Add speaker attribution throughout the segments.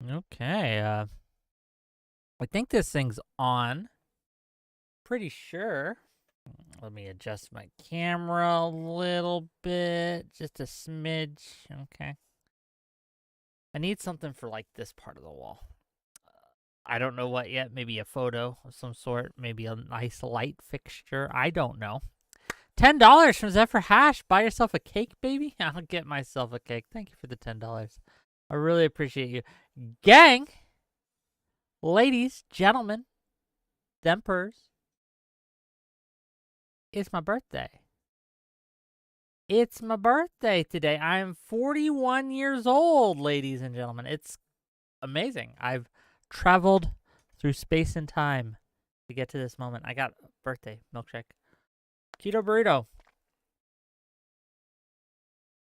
Speaker 1: Okay, I think this thing's on. Pretty sure. Let me adjust my camera a little bit, just a smidge. Okay. I need something for like this part of the wall. I don't know what yet. Maybe a photo of some sort. Maybe a nice light fixture. I don't know. $10 from Zephyr Hash. Buy yourself a cake, baby. I'll get myself a cake. Thank you for the $10. I really appreciate you. Gang, ladies, gentlemen, Dempers, it's my birthday. It's my birthday today. I am 41 years old, ladies and gentlemen. It's amazing. I've traveled through space and time to get to this moment. I got a birthday milkshake. Keto burrito.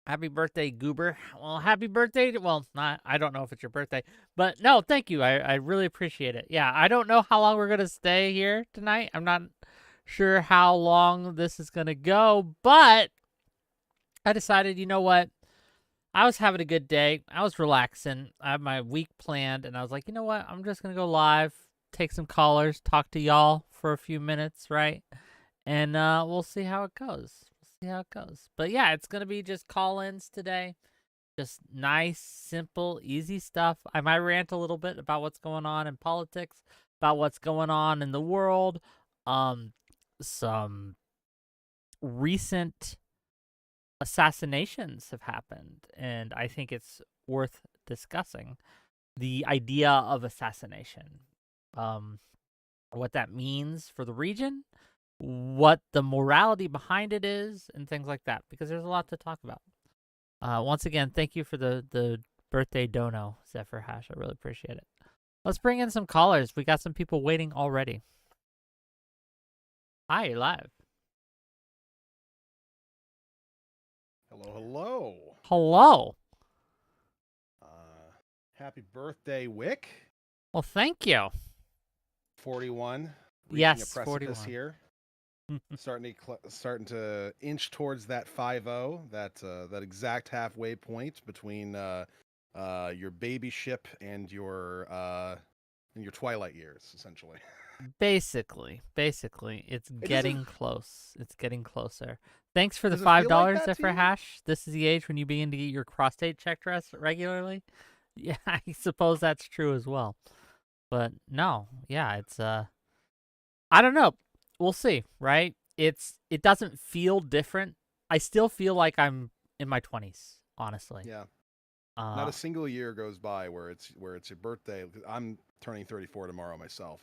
Speaker 1: Happy birthday, Goober. Well, happy birthday. Well, not, I don't know if it's your birthday, but no, thank you. I really appreciate it. Yeah, I don't know how long we're going to stay here tonight. I'm not sure how long this is going to go, but I decided, you know what? I was having a good day. I was relaxing. I had my week planned, and I was like, you know what? I'm just going to go live, take some callers, talk to y'all for a few minutes, right? And we'll see how it goes. But yeah, it's going to be just call-ins today. Just nice, simple, easy stuff. I might rant a little bit about what's going on in politics, about what's going on in the world. Some recent assassinations have happened, and I think it's worth discussing the idea of assassination, what that means for the region, what the morality behind it is, and things like that, because there's a lot to talk about. Once again, thank you for the birthday dono, Zephyr Hash. I really appreciate it. Let's bring in some callers. We got some people waiting already. Hi, you're live.
Speaker 2: Hello.
Speaker 1: Hello.
Speaker 2: Happy birthday, Wick.
Speaker 1: Well, thank you.
Speaker 2: 41.
Speaker 1: Yes,
Speaker 2: a precipice
Speaker 1: 41.
Speaker 2: here. starting to inch towards that 50, that exact halfway point between your baby ship and your twilight years, essentially.
Speaker 1: Basically, it's getting close. It's getting closer. Thanks for the
Speaker 2: Does it feel like
Speaker 1: $5,
Speaker 2: that to
Speaker 1: Zephyr
Speaker 2: you?
Speaker 1: Hash. This is the age when you begin to get your prostate checked regularly. Yeah, I suppose that's true as well. But no, yeah, it's I don't know. We'll see, right? It doesn't feel different. I still feel like I'm in my 20s, honestly.
Speaker 2: Yeah. Not a single year goes by where it's your birthday. I'm turning 34 tomorrow myself.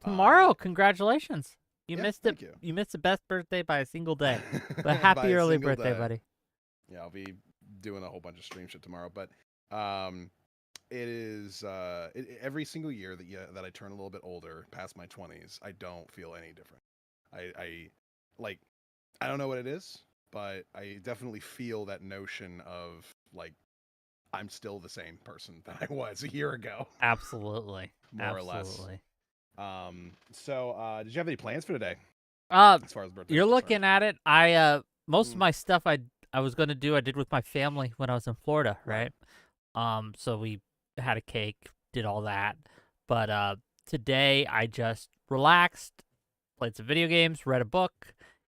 Speaker 1: Tomorrow, congratulations. You missed it.
Speaker 2: Thank you.
Speaker 1: You missed the best birthday by a single day. But happy early birthday, buddy.
Speaker 2: Yeah, I'll be doing a whole bunch of stream shit tomorrow, but it is every single year that I turn a little bit older, past my 20s, I don't feel any different. I don't know what it is, but I definitely feel that notion of like I'm still the same person that I was a year ago.
Speaker 1: Absolutely.
Speaker 2: More or less. So did you have any plans for today?
Speaker 1: As
Speaker 2: far as birthday,
Speaker 1: you're looking at it. Most of my stuff I was gonna do, I did with my family when I was in Florida, right? So we had a cake, did all that. But today I just relaxed, played some video games, read a book,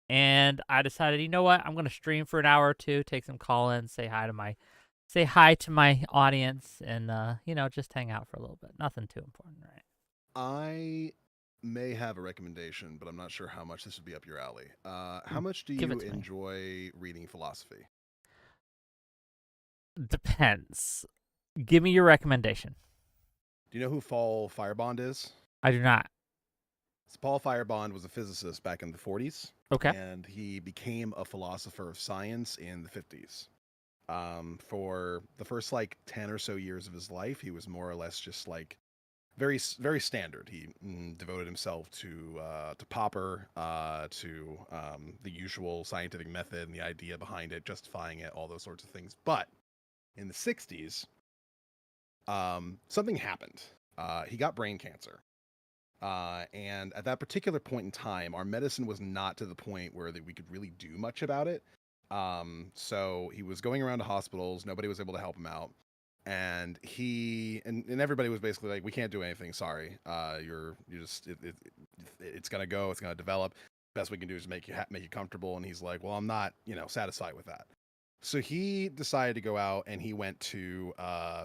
Speaker 1: and I decided, you know what, I'm gonna stream for an hour or two, take some call-ins, say hi to my audience, and just hang out for a little bit. Nothing too important, right?
Speaker 2: I may have a recommendation, but I'm not sure how much this would be up your alley. How much do
Speaker 1: Give
Speaker 2: you
Speaker 1: it to me.
Speaker 2: enjoy reading philosophy?
Speaker 1: Depends. Give me your recommendation.
Speaker 2: Do you know who Paul Firebond is?
Speaker 1: I do not.
Speaker 2: So Paul Firebond was a physicist back in the 40s,
Speaker 1: Okay.
Speaker 2: and he became a philosopher of science in the 50s. For the first like 10 or so years of his life, he was more or less just like very standard. He devoted himself to Popper, to the usual scientific method and the idea behind it, justifying it, all those sorts of things. But in the 60s, something happened. He got brain cancer. And at that particular point in time, our medicine was not to the point where that we could really do much about it. So he was going around to hospitals. Nobody was able to help him out. And and everybody was basically like, we can't do anything. Sorry. It's going to go. It's going to develop. Best we can do is make you comfortable. And he's like, well, I'm not, satisfied with that. So he decided to go out and he went to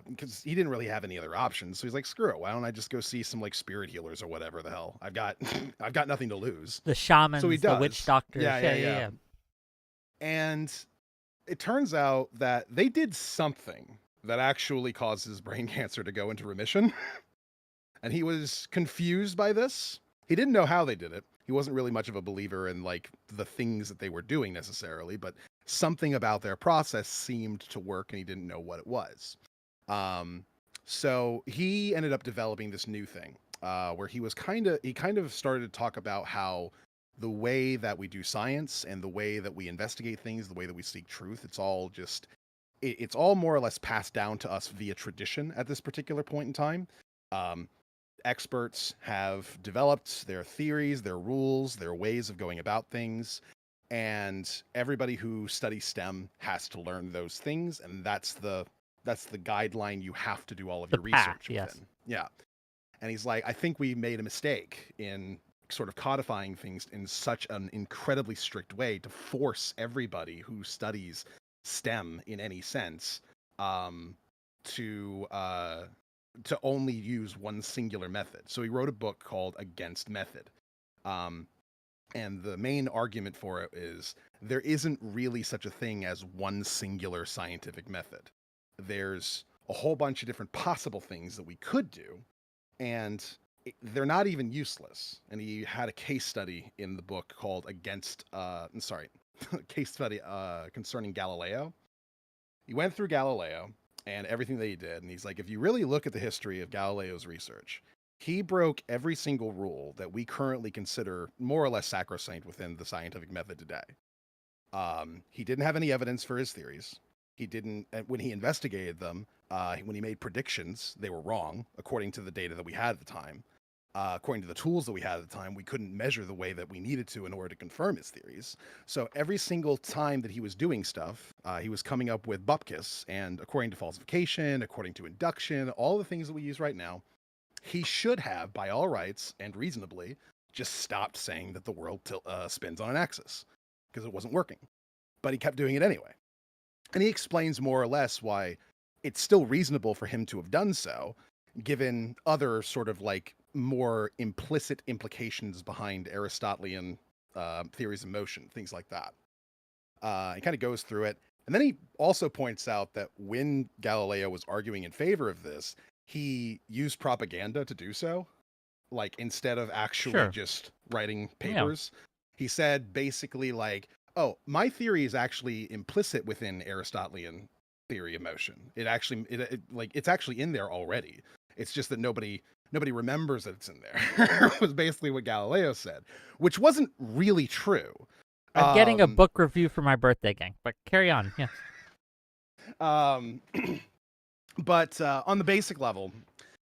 Speaker 2: because he didn't really have any other options. So he's like, screw it. Why don't I just go see some like spirit healers or whatever the hell? I've got I've got nothing to lose.
Speaker 1: The
Speaker 2: So he
Speaker 1: shamans, the witch
Speaker 2: does.
Speaker 1: doctors.
Speaker 2: Yeah,
Speaker 1: Yeah,
Speaker 2: yeah,
Speaker 1: yeah,
Speaker 2: yeah.
Speaker 1: yeah.
Speaker 2: And it turns out that they did something that actually caused his brain cancer to go into remission. And he was confused by this. He didn't know how they did it. He wasn't really much of a believer in like the things that they were doing necessarily, but something about their process seemed to work and he didn't know what it was. Um, so he ended up developing this new thing where he kind of started to talk about how the way that we do science and the way that we investigate things, the way that we seek truth, it's all more or less passed down to us via tradition at this particular point in time. Um, Experts have developed their theories, their rules, their ways of going about things, and everybody who studies STEM has to learn those things, and that's the guideline you have to do all of
Speaker 1: The
Speaker 2: your
Speaker 1: path,
Speaker 2: research
Speaker 1: yes.
Speaker 2: within. Yeah. And he's like, I think we made a mistake in sort of codifying things in such an incredibly strict way to force everybody who studies STEM in any sense um, to to only use one singular method. So he wrote a book called Against Method. Um, and the main argument for it is there isn't really such a thing as one singular scientific method. There's a whole bunch of different possible things that we could do, and they're not even useless. And he had a case study in the book called case study concerning Galileo. He went through Galileo and everything that he did, and he's like, if you really look at the history of Galileo's research, he broke every single rule that we currently consider more or less sacrosanct within the scientific method today. He didn't have any evidence for his theories. He didn't, when he investigated them, when he made predictions, they were wrong according to the data that we had at the time. According to the tools that we had at the time, we couldn't measure the way that we needed to in order to confirm his theories. So every single time that he was doing stuff, he was coming up with bupkis. And according to falsification, according to induction, all the things that we use right now, he should have, by all rights and reasonably, just stopped saying that the world spins on an axis because it wasn't working. But he kept doing it anyway. And he explains more or less why it's still reasonable for him to have done so, given other sort of like more implicit implications behind Aristotelian theories of motion, things like that. He kind of goes through it. And then he also points out that when Galileo was arguing in favor of this, he used propaganda to do so. Like, instead of actually
Speaker 1: Sure.
Speaker 2: just writing
Speaker 1: Yeah.
Speaker 2: papers, he said basically, like, oh, my theory is actually implicit within Aristotelian theory of motion. It's actually in there already. It's just that nobody remembers that it's in there. Was basically what Galileo said, which wasn't really true.
Speaker 1: I'm getting a
Speaker 2: Um,
Speaker 1: book review for my birthday, gang. But carry on. Yes.
Speaker 2: um, but on the basic level,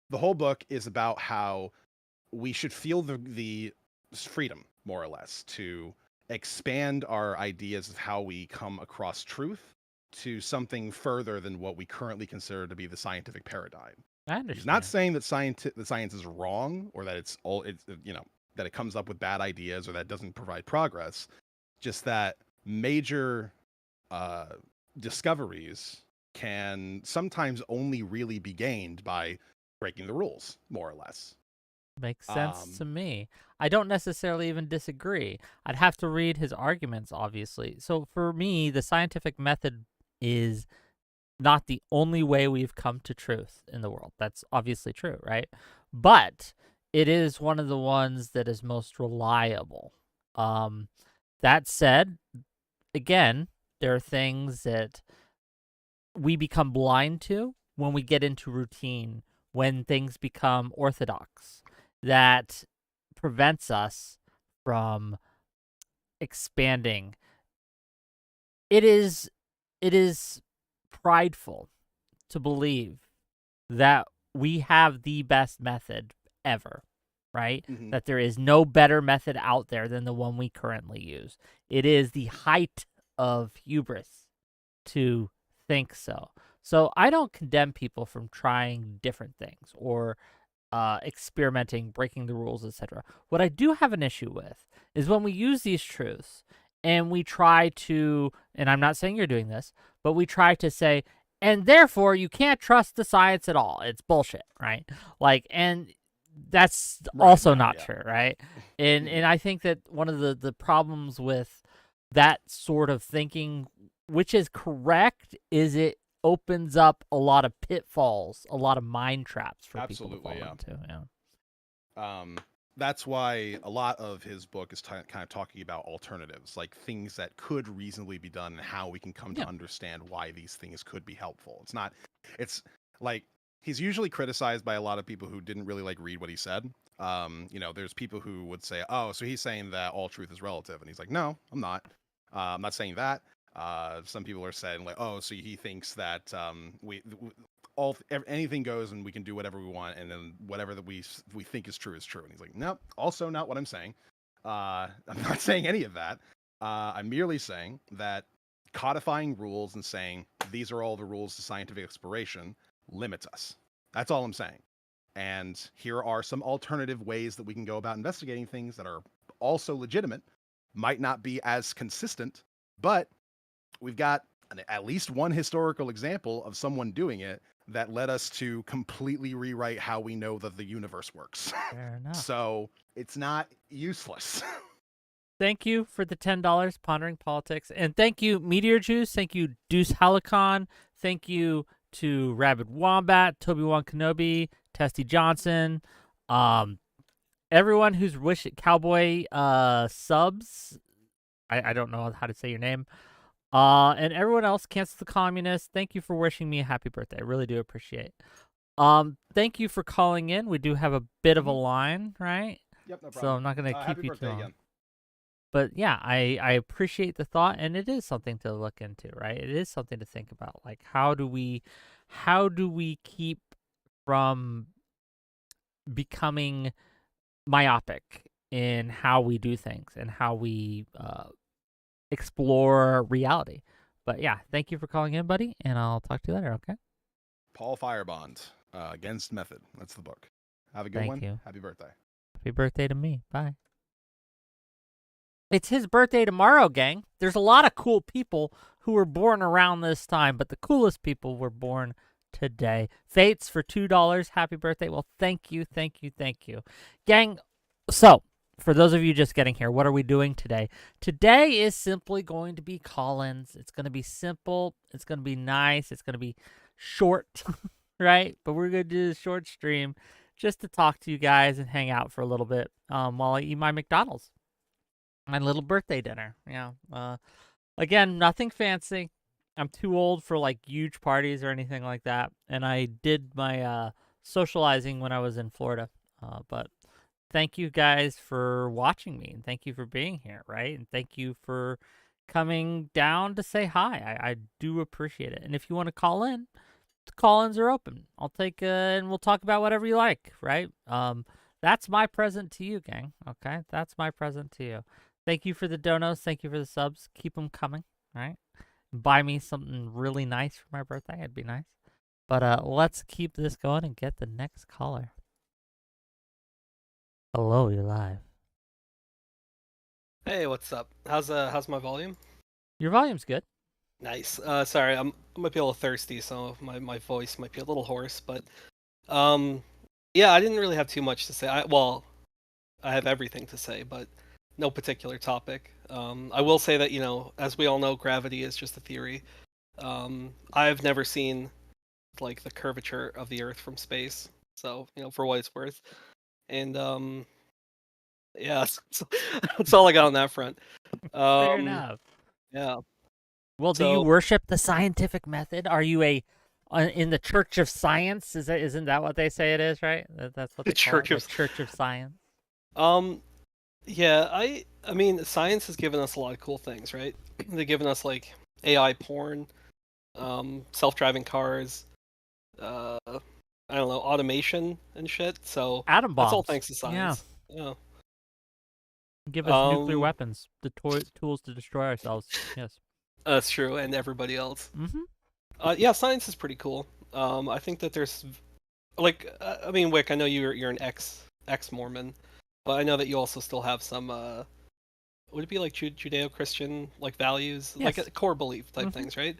Speaker 2: the whole book is about how we should feel the freedom, more or less, to expand our ideas of how we come across truth to something further than what we currently consider to be the scientific paradigm.
Speaker 1: I
Speaker 2: He's not
Speaker 1: understand.
Speaker 2: saying that science is wrong or that it's that it comes up with bad ideas or that it doesn't provide progress. just that major uh, discoveries can sometimes only really be gained by breaking the rules, more or less.
Speaker 1: Makes sense
Speaker 2: Um,
Speaker 1: to me. I don't necessarily even disagree. I'd have to read his arguments, obviously. So for me, the scientific method is not the only way we've come to truth in the world. That's obviously true, right? But it is one of the ones that is most reliable. Um, that said, again, there are things that we become blind to when we get into routine, when things become orthodox, that prevents us from expanding. It is prideful to believe that we have the best method ever, right?
Speaker 2: mhm.
Speaker 1: That there is no better method out there than the one we currently use. It is the height of hubris to think so. So I don't condemn people from trying different things or experimenting, breaking the rules, etc. What I do have an issue with is when we use these truths and we try to, and I'm not saying you're doing this, but we try to say, and therefore you can't trust the science at all. It's bullshit, right? Like, and that's
Speaker 2: Right.
Speaker 1: also
Speaker 2: No.
Speaker 1: not
Speaker 2: Yeah.
Speaker 1: true, right? And
Speaker 2: Mhm.
Speaker 1: and I think that one of the problems with that sort of thinking, which is correct, is it opens up a lot of pitfalls, a lot of mind traps for people to
Speaker 2: Absolutely.
Speaker 1: fall
Speaker 2: Yeah.
Speaker 1: into. Yeah.
Speaker 2: Um, that's why a lot of his book is kind of talking about alternatives, like things that could reasonably be done and how we can come to
Speaker 1: Yeah.
Speaker 2: understand why these things could be helpful. It's not, it's like he's usually criticized by a lot of people who didn't really like read what he said. There's people who would say, "Oh, so he's saying that all truth is relative," and he's like, "No, I'm not. I'm not saying that." Some people are saying like, "Oh, so he thinks that anything goes and we can do whatever we want, and then whatever that we think is true is true." And he's like, "Nope, also not what I'm saying. I'm not saying any of that. I'm merely saying that codifying rules and saying these are all the rules to scientific exploration limits us. That's all I'm saying. And here are some alternative ways that we can go about investigating things that are also legitimate, might not be as consistent, but we've got at least one historical example of someone doing it that led us to completely rewrite how we know that the universe works."
Speaker 1: Fair enough.
Speaker 2: So it's not useless.
Speaker 1: Thank you for the $10, Pondering Politics. And thank you, Meteor Juice. Thank you, Deuce Helicon. Thank you to Rabid Wombat, Toby-Wan Kenobi, Testy Johnson, um, everyone who's wished Cowboy subs. I don't know how to say your name. And everyone else, Cancel the Communist. Thank you for wishing me a happy birthday. I really do appreciate it. Thank you for calling in. We do have a bit of a
Speaker 2: Mhm.
Speaker 1: line, right?
Speaker 2: Yep, no
Speaker 1: So
Speaker 2: problem.
Speaker 1: I'm not going to
Speaker 2: Happy
Speaker 1: keep you too
Speaker 2: birthday
Speaker 1: long.
Speaker 2: again.
Speaker 1: But yeah, I appreciate the thought, and it is something to look into, right? It is something to think about. Like, how do we keep from becoming myopic in how we do things and how we explore reality? But yeah, thank you for calling in, buddy, and I'll talk to you later, okay?
Speaker 2: Paul Firebond, Against Method. That's the book. Have a good
Speaker 1: Thank
Speaker 2: one.
Speaker 1: you.
Speaker 2: Happy birthday.
Speaker 1: Happy birthday to me. Bye. It's his birthday tomorrow, gang. There's a lot of cool people who were born around this time, but the coolest people were born today. Fates for $2. Happy birthday. Well, thank you, thank you, thank you. Gang, so for those of you just getting here, what are we doing today? Today is simply going to be call-ins. It's going to be simple. It's going to be nice. It's going to be short, right? But we're going to do a short stream just to talk to you guys and hang out for a little bit while I eat my McDonald's. My little birthday dinner. Yeah. Again, nothing fancy. I'm too old for like huge parties or anything like that. And I did my socializing when I was in Florida. But thank you guys for watching me and thank you for being here, right? And thank you for coming down to say hi. I do appreciate it. And if you want to call in, the call-ins are open. I'll take and we'll talk about whatever you like, right? That's my present to you, gang. Okay, that's my present to you. Thank you for the donos. Thank you for the subs. Keep them coming, all right? Buy me something really nice for my birthday. It'd be nice. But let's keep this going and get the next caller. Hello, you're live.
Speaker 3: Hey, what's up? How's my volume?
Speaker 1: Your volume's good.
Speaker 3: Nice. Sorry, I might be a little thirsty, so my voice might be a little hoarse, but um yeah, I didn't really have too much to say. I have everything to say, but no particular topic. I will say that, as we all know, gravity is just a theory. I've never seen like the curvature of the Earth from space, so, for what it's worth. And yeah, that's all I got on that front.
Speaker 1: Fair
Speaker 3: Um
Speaker 1: enough.
Speaker 3: yeah.
Speaker 1: Well, do you
Speaker 3: So
Speaker 1: worship the scientific method? Are you in the Church of Science? Isn't that what they say it is, right? That's what
Speaker 3: the
Speaker 1: they call it,
Speaker 3: Church
Speaker 1: the
Speaker 3: of
Speaker 1: Church of Science.
Speaker 3: um Yeah, I mean, science has given us a lot of cool things, right? They've given us like AI porn, self-driving cars, I don't know, automation and shit. So
Speaker 1: Atom
Speaker 3: that's all
Speaker 1: bombs.
Speaker 3: thanks to
Speaker 1: Yeah,
Speaker 3: science. Yeah.
Speaker 1: give us nuclear
Speaker 3: Um,
Speaker 1: weapons, the tools to destroy ourselves. Yes.
Speaker 3: that's true, and everybody else.
Speaker 1: Mm-hmm.
Speaker 3: Yeah, science is pretty cool. I think that there's like, I mean, Wick, I know you're an ex Mormon, but I know that you also still have some would it be like Judeo-Christian like values, like
Speaker 1: Yes.
Speaker 3: core belief type
Speaker 1: Mm-hmm.
Speaker 3: things, right?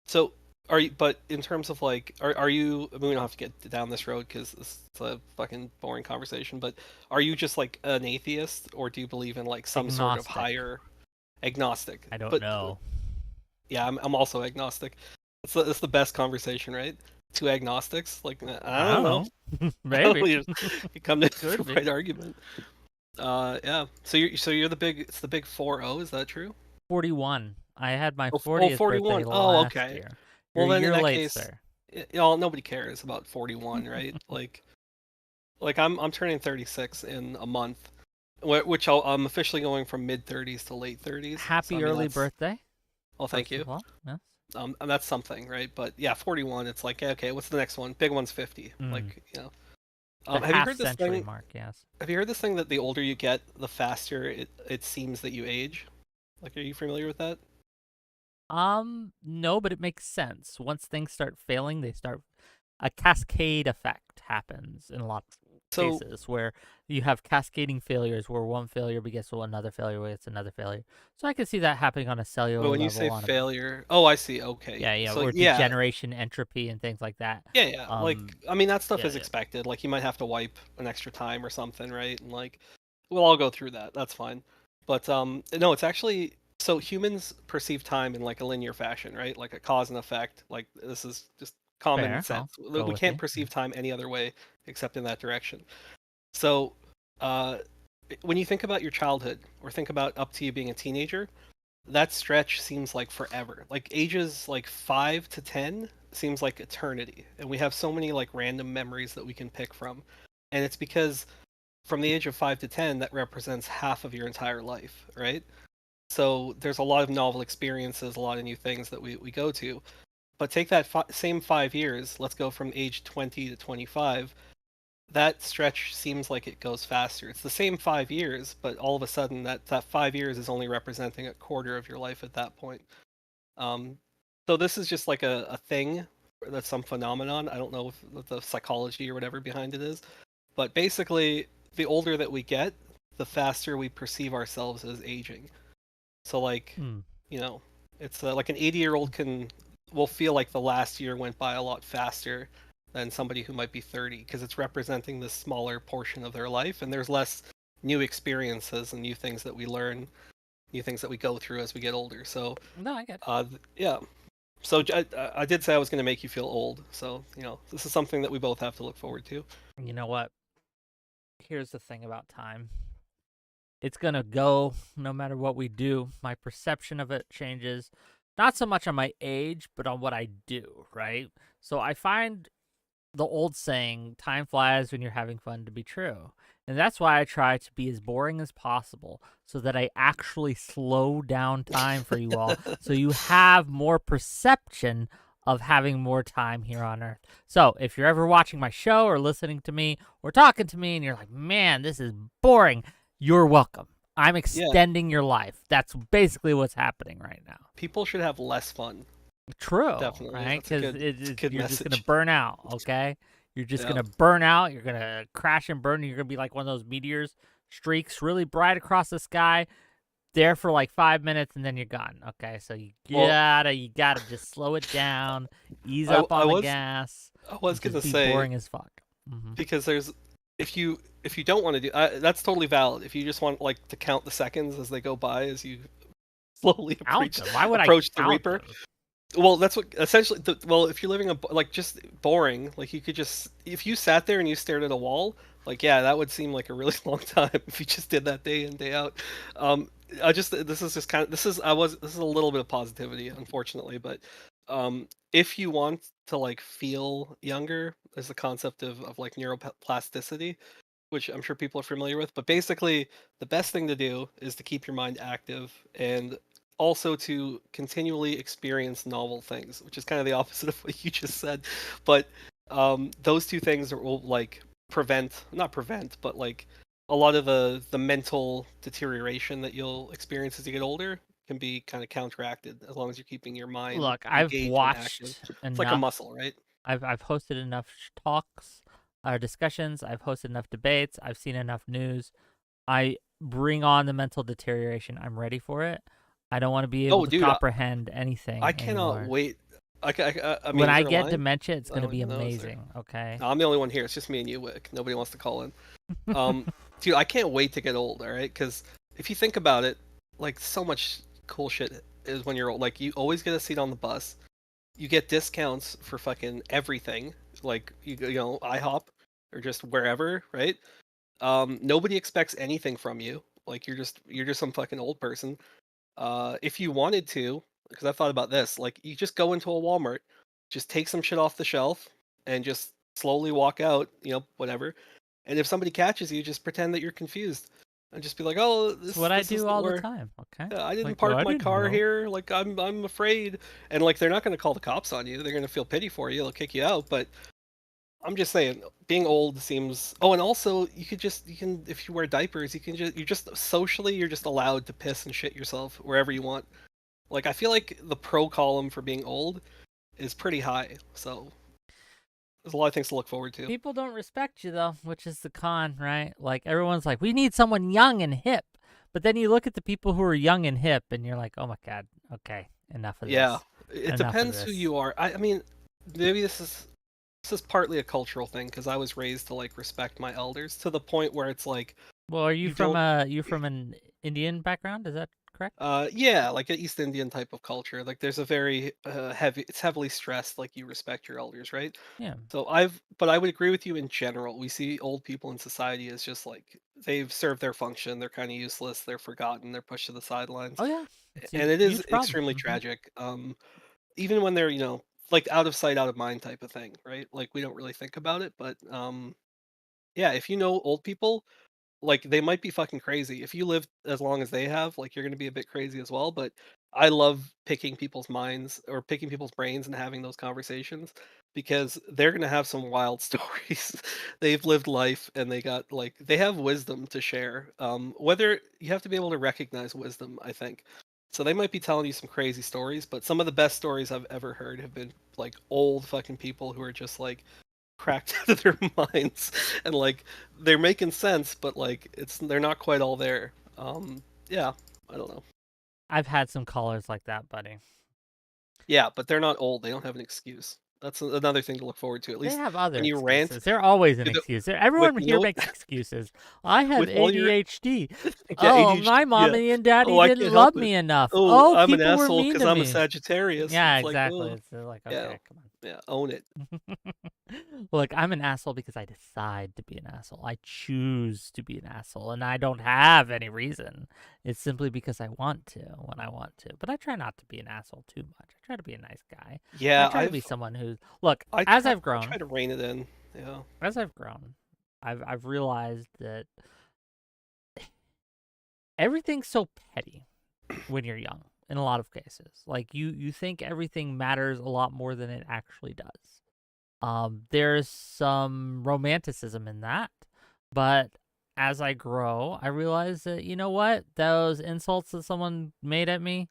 Speaker 3: So are you? But in terms of like, are you? I mean, we don't have to get down this road because it's a fucking boring conversation. But are you just like an atheist, or do you believe in like some sort of
Speaker 1: Agnostic.
Speaker 3: higher agnostic?
Speaker 1: I don't
Speaker 3: But
Speaker 1: know.
Speaker 3: yeah, I'm also agnostic. It's the best conversation, right? Two agnostics, like I
Speaker 1: I
Speaker 3: don't know.
Speaker 1: don't know.
Speaker 3: I don't know.
Speaker 1: Maybe.
Speaker 3: You come to
Speaker 1: Could
Speaker 3: the
Speaker 1: be.
Speaker 3: right argument. Yeah. So you're the big. It's the big 4-0. Is that true?
Speaker 1: 41. I had my
Speaker 3: Oh,
Speaker 1: 40th birthday
Speaker 3: 41. Oh,
Speaker 1: last
Speaker 3: okay.
Speaker 1: year. You're
Speaker 3: Well,
Speaker 1: a
Speaker 3: then in
Speaker 1: year
Speaker 3: that
Speaker 1: late,
Speaker 3: case,
Speaker 1: sir.
Speaker 3: nobody cares about 41, right? Like I'm turning 36 in a month, which I'm officially going from mid 30s to late 30s. So I
Speaker 1: Happy
Speaker 3: mean
Speaker 1: early
Speaker 3: that's
Speaker 1: birthday,
Speaker 3: well, thank
Speaker 1: first
Speaker 3: you.
Speaker 1: of all. Yes.
Speaker 3: And that's something, right? But yeah, 41. It's like okay, what's the next one? Big one's 50.
Speaker 1: Mm.
Speaker 3: Like
Speaker 1: The
Speaker 3: have you
Speaker 1: half
Speaker 3: heard this
Speaker 1: century
Speaker 3: thing?
Speaker 1: mark, yes.
Speaker 3: Have you heard this thing that the older you get, the faster it seems that you age? Like, are you familiar with that?
Speaker 1: No, but it makes sense. Once things start failing, they start a cascade effect happens in a lot of
Speaker 3: So
Speaker 1: cases where you have cascading failures where one failure begets another failure begets another failure. So I can see that happening on a
Speaker 3: but
Speaker 1: cellular
Speaker 3: when you
Speaker 1: level
Speaker 3: say
Speaker 1: on a
Speaker 3: failure, oh, I see. Okay,
Speaker 1: yeah,
Speaker 3: so
Speaker 1: or
Speaker 3: yeah,
Speaker 1: degeneration, entropy and things like that.
Speaker 3: yeah. Like,
Speaker 1: Um
Speaker 3: I mean, that stuff
Speaker 1: yeah,
Speaker 3: is
Speaker 1: yeah.
Speaker 3: expected. Like, you might have to wipe an extra time or something, right? And like, we'll all go through that. That's fine. But no, it's actually so humans perceive time in like a linear fashion, right? Like a cause and effect. Like this is just common
Speaker 1: Fair. I'll
Speaker 3: sense.
Speaker 1: go
Speaker 3: We
Speaker 1: with
Speaker 3: can't
Speaker 1: you. Yeah.
Speaker 3: perceive time any other way except in that direction. So, uh, when you think about your childhood or think about up to you being a teenager, that stretch seems like forever. Like ages like 5 to 10 seems like eternity. And we have so many like random memories that we can pick from. And it's because from the age of 5 to 10 that represents half of your entire life, right? So there's a lot of novel experiences, a lot of new things that we go to. But take that same 5 years, let's go from age 20 to 25, that stretch seems like it goes faster. It's the same 5 years, but all of a sudden that 5 years is only representing a quarter of your life at that point. Um, so this is just like a thing that's some phenomenon. I don't know if the psychology or whatever behind it is, but basically, the older that we get, the faster we perceive ourselves as aging. So like,
Speaker 1: Hmm.
Speaker 3: you know, it's like an 80-year-old will feel like the last year went by a lot faster than somebody who might be 30 because it's representing this smaller portion of their life and there's less new experiences and new things that we learn, new things that we go through as we get older. So,
Speaker 1: No, I get it.
Speaker 3: yeah. So I did say I was going to make you feel old. So, this is something that we both have to look forward to.
Speaker 1: You know what? Here's the thing about time. It's gonna go no matter what we do. My perception of it changes, not so much on my age, but on what I do, right? So I find the old saying, time flies when you're having fun, to be true. And that's why I try to be as boring as possible so that I actually slow down time for you all so you have more perception of having more time here on Earth. So if you're ever watching my show or listening to me or talking to me and you're like, man, this is boring, you're welcome. I'm
Speaker 3: Yeah,
Speaker 1: extending your life. That's basically what's happening right now.
Speaker 3: people should have less fun.
Speaker 1: True,
Speaker 3: Definitely.
Speaker 1: right?
Speaker 3: That's a
Speaker 1: Because
Speaker 3: good it's a good
Speaker 1: you're just gonna
Speaker 3: message.
Speaker 1: burn out. Okay, you're just
Speaker 3: Yeah.
Speaker 1: gonna burn out. You're gonna crash and burn. You're gonna be like one of those meteors, streaks really bright across the sky. there for like 5 minutes and then you're gone. Okay, so you gotta just slow it down, ease up
Speaker 3: I
Speaker 1: on the
Speaker 3: was
Speaker 1: gas,
Speaker 3: I was
Speaker 1: and just
Speaker 3: gonna
Speaker 1: be
Speaker 3: say,
Speaker 1: boring as fuck. Hmm.
Speaker 3: because there's if you don't want to do that's totally valid. If you just want like to count the seconds as they go by as you slowly
Speaker 1: Count them. Why would I
Speaker 3: approach the
Speaker 1: count
Speaker 3: Reaper.
Speaker 1: them?
Speaker 3: Well, that's what essentially. Well, if you're living like just boring, like you could just if you sat there and you stared at a wall, like yeah, that would seem like a really long time if you just did that day in day out. I just this is just kind of this is a little bit of positivity, unfortunately, but if you want to like feel younger, there's the concept of like neuroplasticity, which I'm sure people are familiar with. But basically, the best thing to do is to keep your mind active and also to continually experience novel things, which is kind of the opposite of what you just said. But those two things will like not prevent, but like a lot of the mental deterioration that you'll experience as you get older can be kind of counteracted as long as you're keeping your mind
Speaker 1: Look, I've
Speaker 3: engaged and active.
Speaker 1: watched
Speaker 3: It's like a
Speaker 1: enough.
Speaker 3: muscle, right?
Speaker 1: I've hosted enough talks or discussions. I've hosted enough debates. I've seen enough news. I bring on the mental deterioration. I'm ready for it. I don't want to be able
Speaker 3: Oh,
Speaker 1: to
Speaker 3: dude,
Speaker 1: comprehend anything
Speaker 3: I cannot
Speaker 1: anymore.
Speaker 3: wait. I
Speaker 1: When
Speaker 3: mean, is
Speaker 1: I
Speaker 3: there a
Speaker 1: get
Speaker 3: line?
Speaker 1: dementia, it's
Speaker 3: I
Speaker 1: going to
Speaker 3: don't
Speaker 1: be
Speaker 3: even know. Is there?
Speaker 1: amazing. Okay.
Speaker 3: No, I'm the only one here. It's just me and you, Wick. Nobody wants to call in. Dude, I can't wait to get old. All right, because if you think about it, like so much cool shit is when you're old. Like you always get a seat on the bus. You get discounts for fucking everything. Like you know IHOP or just wherever, right? Nobody expects anything from you. Like you're just some fucking old person. If you wanted to, because I thought about this, like you just go into a Walmart, just take some shit off the shelf, and just slowly walk out, you know, whatever. And if somebody catches you, just pretend that you're confused, and just be like, "Oh,
Speaker 1: It's what I
Speaker 3: this
Speaker 1: do
Speaker 3: isn't
Speaker 1: all the
Speaker 3: where
Speaker 1: time. Okay.
Speaker 3: I didn't
Speaker 1: Like, oh,
Speaker 3: park
Speaker 1: I
Speaker 3: my
Speaker 1: didn't
Speaker 3: car
Speaker 1: know.
Speaker 3: here. Like I'm afraid." And like they're not going to call the cops on you. They're going to feel pity for you. They'll kick you out. But I'm just saying, being old seems. Oh, and also you can if you wear diapers, you're just socially you're just allowed to piss and shit yourself wherever you want. Like I feel like the pro column for being old is pretty high, so there's a lot of things to look forward to.
Speaker 1: People don't respect you though, which is the con, right? Like everyone's like, we need someone young and hip, but then you look at the people who are young and hip, and you're like, oh my god, okay, enough of
Speaker 3: Yeah,
Speaker 1: this,
Speaker 3: it
Speaker 1: enough of
Speaker 3: depends who
Speaker 1: this.
Speaker 3: you are. I mean, maybe this is partly a cultural thing because I was raised to like respect my elders to the point where it's like
Speaker 1: Well, are
Speaker 3: you don't.
Speaker 1: you from an Indian background? Is that correct?
Speaker 3: Yeah, like an East Indian type of culture. Like there's a very it's heavily stressed. Like you respect your elders, right?
Speaker 1: Yeah.
Speaker 3: But I would agree with you in general. We see old people in society as just like they've served their function. They're kind of useless. They're forgotten. They're pushed to the sidelines,
Speaker 1: Oh yeah, it's a
Speaker 3: and it is
Speaker 1: huge problem.
Speaker 3: extremely
Speaker 1: Hmm.
Speaker 3: tragic. Even when they're like out of sight, out of mind type of thing, right? Like we don't really think about it, but yeah, if you know old people, like they might be fucking crazy. If you live as long as they have, like you're gonna be a bit crazy as well. But I love picking people's minds or picking people's brains and having those conversations because they're gonna have some wild stories. They've lived life and they have wisdom to share. Whether you have to be able to recognize wisdom, I think. So they might be telling you some crazy stories, but some of the best stories I've ever heard have been like old fucking people who are just like cracked out of their minds and like they're making sense but like they're not quite all there. Yeah, I don't know.
Speaker 1: I've had some callers like that, buddy.
Speaker 3: Yeah, but they're not old, they don't have an excuse. That's another thing to look forward to, at
Speaker 1: They
Speaker 3: least
Speaker 1: have other
Speaker 3: when you rant.
Speaker 1: excuses. They're always an
Speaker 3: with,
Speaker 1: excuse.
Speaker 3: with
Speaker 1: Everyone
Speaker 3: you know
Speaker 1: here
Speaker 3: what
Speaker 1: makes excuses. I have
Speaker 3: with all your
Speaker 1: ADHD.
Speaker 3: yeah
Speaker 1: Oh,
Speaker 3: ADHD,
Speaker 1: my
Speaker 3: yeah.
Speaker 1: mommy and
Speaker 3: Oh,
Speaker 1: daddy
Speaker 3: I
Speaker 1: didn't
Speaker 3: can't help
Speaker 1: love
Speaker 3: it.
Speaker 1: me enough.
Speaker 3: Oh,
Speaker 1: Oh,
Speaker 3: I'm an
Speaker 1: people were
Speaker 3: asshole
Speaker 1: mean
Speaker 3: because
Speaker 1: to
Speaker 3: I'm a
Speaker 1: me.
Speaker 3: Sagittarius.
Speaker 1: Yeah,
Speaker 3: It's like,
Speaker 1: exactly.
Speaker 3: oh,
Speaker 1: It's like,
Speaker 3: yeah,
Speaker 1: okay, come
Speaker 3: yeah, own it.
Speaker 1: on. Look, I'm an asshole because I decide to be an asshole. I choose to be an asshole, and I don't have any reason. It's simply because I want to when I want to. But I try not to be an asshole too much. I try to be a nice guy. I
Speaker 3: Yeah,
Speaker 1: try to be someone who, look, as I've
Speaker 3: I try
Speaker 1: grown,
Speaker 3: to rein it in. Yeah.
Speaker 1: I've realized that everything's so petty when you're young in a lot of cases. Like you think everything matters a lot more than it actually does. There's some romanticism in that, but as I grow, I realize that you know what? Those insults that someone made at me,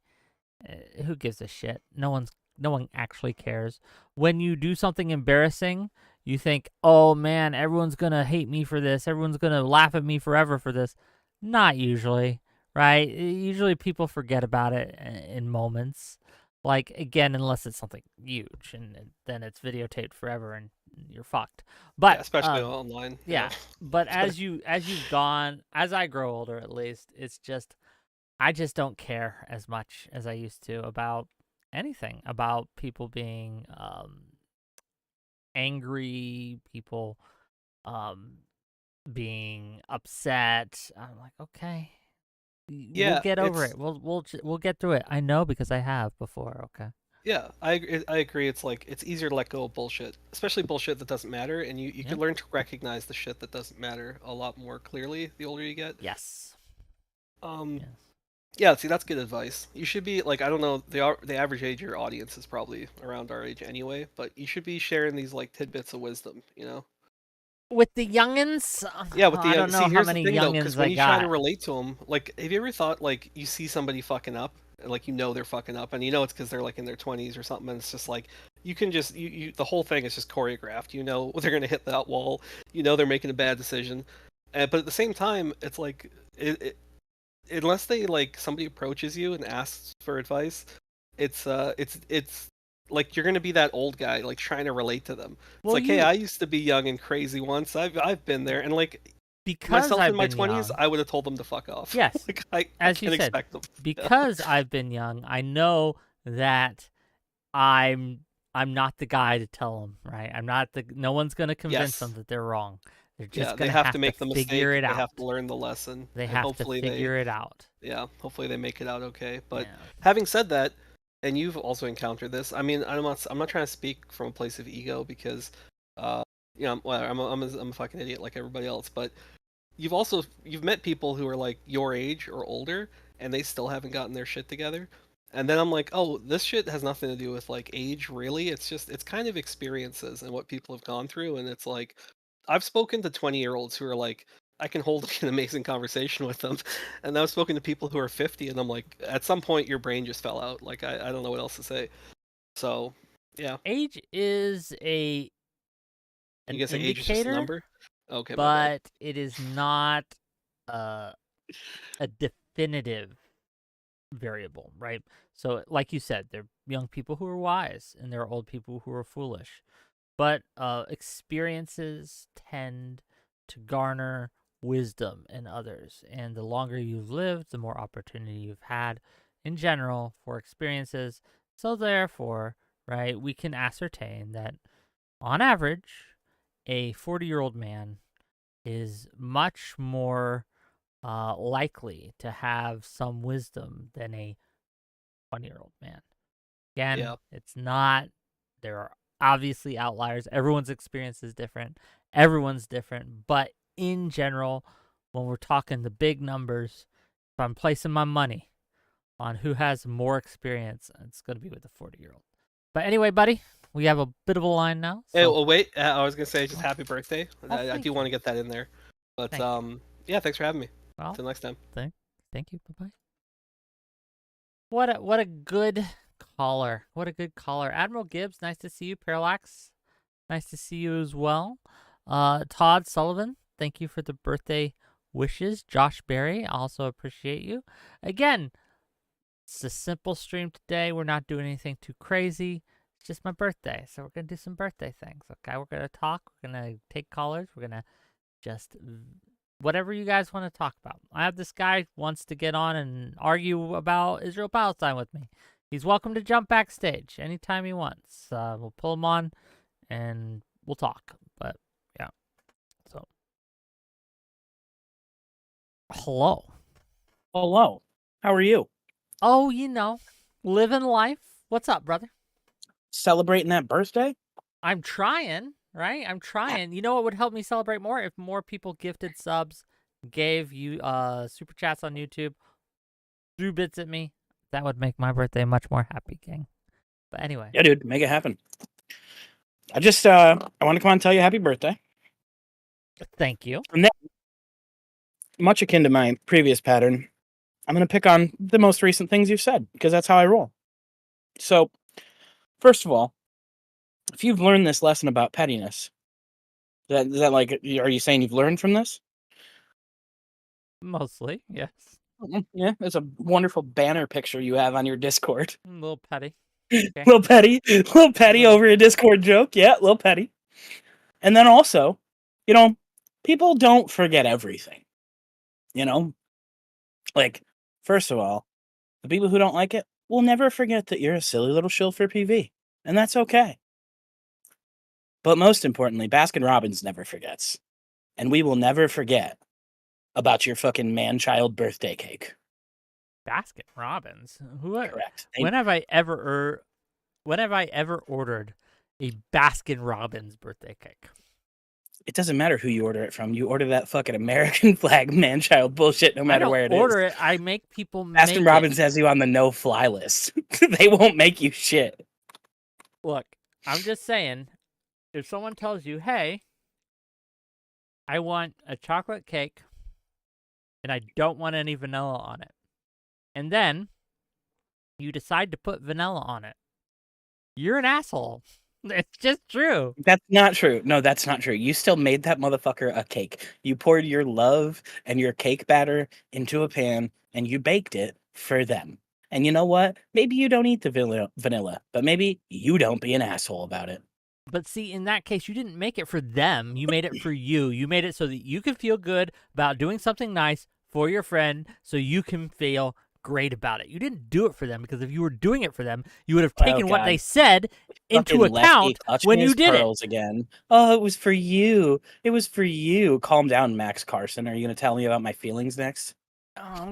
Speaker 1: who gives a shit? No one actually cares. When you do something embarrassing, you think, "Oh man, everyone's going to hate me for this. Everyone's going to laugh at me forever for this." Not usually, right? Usually people forget about it in moments. Like, again, unless it's something huge, and then it's videotaped forever and you're fucked.
Speaker 3: Yeah,
Speaker 1: But
Speaker 3: especially online.
Speaker 1: yeah. But as you've gone, as I grow older, at least, it's just I just don't care as much as I used to about anything, about people being angry, people um being upset. I'm like, okay, we'll
Speaker 3: Yeah,
Speaker 1: get over
Speaker 3: it's
Speaker 1: it. We'll get through it. I know because I have before. Okay.
Speaker 3: yeah, I agree. It's like it's easier to let go of bullshit, especially bullshit that doesn't matter, and you
Speaker 1: Yeah.
Speaker 3: can learn to recognize the shit that doesn't matter a lot more clearly the older you get.
Speaker 1: Yes.
Speaker 3: Um,
Speaker 1: Yes.
Speaker 3: yeah, see, that's good advice. You should be like, I don't know, the average age of your audience is probably around our age anyway, but you should be sharing these like tidbits of wisdom, you know?
Speaker 1: With the youngins,
Speaker 3: Yeah, with the
Speaker 1: I don't
Speaker 3: young.
Speaker 1: know
Speaker 3: See,
Speaker 1: how
Speaker 3: here's the
Speaker 1: many
Speaker 3: thing though, because
Speaker 1: youngins I
Speaker 3: when you try to
Speaker 1: got.
Speaker 3: relate to them, like, have you ever thought like you see somebody fucking up, and like you know they're fucking up, and you know it's because they're like in their 20s or something, and it's just like you can just the whole thing is just choreographed. You know they're gonna hit that wall. You know they're making a bad decision, but at the same time, it's like unless they like somebody approaches you and asks for advice, it's like you're gonna be that old guy like trying to relate to them. It's
Speaker 1: Well,
Speaker 3: like, hey, I used to be young and crazy once. I've been there, and like
Speaker 1: because
Speaker 3: myself in
Speaker 1: I've
Speaker 3: my
Speaker 1: been
Speaker 3: 20s,
Speaker 1: young.
Speaker 3: I would have told them to fuck off.
Speaker 1: Yes,
Speaker 3: Like I
Speaker 1: as you
Speaker 3: can't
Speaker 1: said,
Speaker 3: expect them. Yeah.
Speaker 1: because I've been young, I know that I'm I'm not the guy to tell them, right? I'm not the no one's going to convince them
Speaker 3: Yes.
Speaker 1: that they're wrong. They're
Speaker 3: Yeah,
Speaker 1: just going
Speaker 3: they
Speaker 1: to
Speaker 3: have to
Speaker 1: have to
Speaker 3: make the
Speaker 1: figure
Speaker 3: mistake.
Speaker 1: it
Speaker 3: They have to
Speaker 1: out.
Speaker 3: learn the lesson,
Speaker 1: They
Speaker 3: and
Speaker 1: have to
Speaker 3: hopefully they,
Speaker 1: figure it out.
Speaker 3: yeah, hopefully they make it out okay. But
Speaker 1: Yeah.
Speaker 3: having said that, and you've also encountered this. I mean, I'm not trying to speak from a place of ego because, uh, you know, I'm a fucking idiot like everybody else. But you've met people who are like your age or older, and they still haven't gotten their shit together. And then I'm like, oh, this shit has nothing to do with like age, really. It's kind of experiences and what people have gone through. And it's like, I've spoken to 20-year-olds who are like, I can hold an amazing conversation with them. And I've spoken to people who are 50, and I'm like, at some point, your brain just fell out. Like, I don't know what else to say. So, yeah.
Speaker 1: Age is
Speaker 3: You
Speaker 1: an
Speaker 3: guess like age is just a
Speaker 1: indicator,
Speaker 3: number? Okay, my bad.
Speaker 1: but it is not uh, a definitive variable, right? So, like you said, there are young people who are wise, and there are old people who are foolish. But experiences tend to garner wisdom in others, and the longer you've lived, the more opportunity you've had in general for experiences. So, therefore, right, we can ascertain that on average, a 40-year-old man is much more likely to have some wisdom than a 20-year-old man. Again,
Speaker 3: Yeah.
Speaker 1: it's not, there are obviously outliers. Everyone's experience is different. Everyone's different. But in general, when we're talking the big numbers, if I'm placing my money on who has more experience, it's going to be with the 40-year-old. But anyway, buddy, we have a bit of a line now.
Speaker 3: Hey,
Speaker 1: So,
Speaker 3: well, wait. I was gonna say just
Speaker 1: oh,
Speaker 3: happy birthday. I
Speaker 1: thank
Speaker 3: do want
Speaker 1: you.
Speaker 3: to get that in there. But
Speaker 1: Thank you.
Speaker 3: yeah, thanks for having me.
Speaker 1: Well,
Speaker 3: Till next time.
Speaker 1: thank you. Bye bye. What a good caller. What a good caller. Admiral Gibbs, nice to see you. Parallax, nice to see you as well. Todd Sullivan, thank you for the birthday wishes. Josh Berry, also appreciate you. Again, it's a simple stream today. We're not doing anything too crazy. It's just my birthday, so we're gonna do some birthday things. Okay, we're gonna talk. We're gonna take callers. We're gonna just whatever you guys want to talk about. I have this guy who wants to get on and argue about Israel Palestine with me. He's welcome to jump backstage anytime he wants. We'll pull him on and we'll talk. But yeah, so hello.
Speaker 4: Hello. How are you?
Speaker 1: Oh, living life. What's up, brother?
Speaker 4: Celebrating that birthday?
Speaker 1: I'm trying, right? I'm trying. You know what would help me celebrate more? If more people gifted subs, gave you super chats on YouTube, threw bits at me. That would make my birthday much more happy, gang. But anyway.
Speaker 4: Yeah, dude, make it happen. I just I want to come on and tell you happy birthday.
Speaker 1: Thank you.
Speaker 4: And then, much akin to my previous pattern, I'm going to pick on the most recent things you've said because that's how I roll. So, first of all, if you've learned this lesson about pettiness, is that like, are you saying you've learned from this?
Speaker 1: Mostly, yes.
Speaker 4: Yeah, it's a wonderful banner picture you have on your Discord.
Speaker 1: A little petty.
Speaker 4: Little petty over a Discord joke. Yeah, little petty. And then also, people don't forget everything. Like, first of all, the people who don't like it will never forget that you're a silly little shill for PV, and that's okay. But most importantly, Baskin Robbins never forgets, and we will never forget about your fucking man-child birthday cake.
Speaker 1: Baskin Robbins.
Speaker 4: Correct.
Speaker 1: When have I ever ordered a Baskin Robbins birthday cake?
Speaker 4: It doesn't matter who you order it from. You order that fucking American flag man-child bullshit no matter where it is.
Speaker 1: I order it. I make people
Speaker 4: Baskin Robbins has you on the no-fly list. They won't make you shit.
Speaker 1: Look, I'm just saying, if someone tells you, hey, I want a chocolate cake and I don't want any vanilla on it, and then you decide to put vanilla on it, you're an asshole. It's just true.
Speaker 4: That's not true. No, that's not true. You still made that motherfucker a cake. You poured your love and your cake batter into a pan and you baked it for them. And you know what? Maybe you don't eat the vanilla, but maybe you don't be an asshole about it.
Speaker 1: But see, in that case, you didn't make it for them. You made it for you. You made it so that you could feel good about doing something nice for your friend so you can feel great about it. You didn't do it for them, because if you were doing it for them, you would have taken what they said into account when you did it.
Speaker 4: Again. Oh, it was for you. It was for you. Calm down, Max Carson. Are you going to tell me about my feelings next?
Speaker 1: Oh, I'm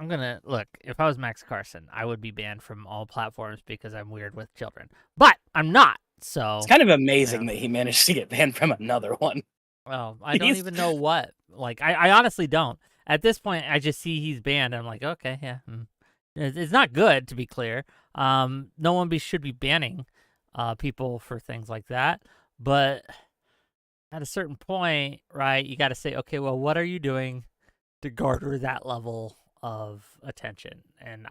Speaker 1: gonna look. If I was Max Carson, I would be banned from all platforms because I'm weird with children. But I'm not. So
Speaker 4: it's kind of amazing that he managed to get banned from another one.
Speaker 1: Well, I don't even know what. Like, I honestly don't. At this point, I just see he's banned. I'm like, okay, yeah. It's not good, to be clear. No one should be banning people for things like that. But at a certain point, right, you got to say, okay, well, what are you doing to garner that level of attention? And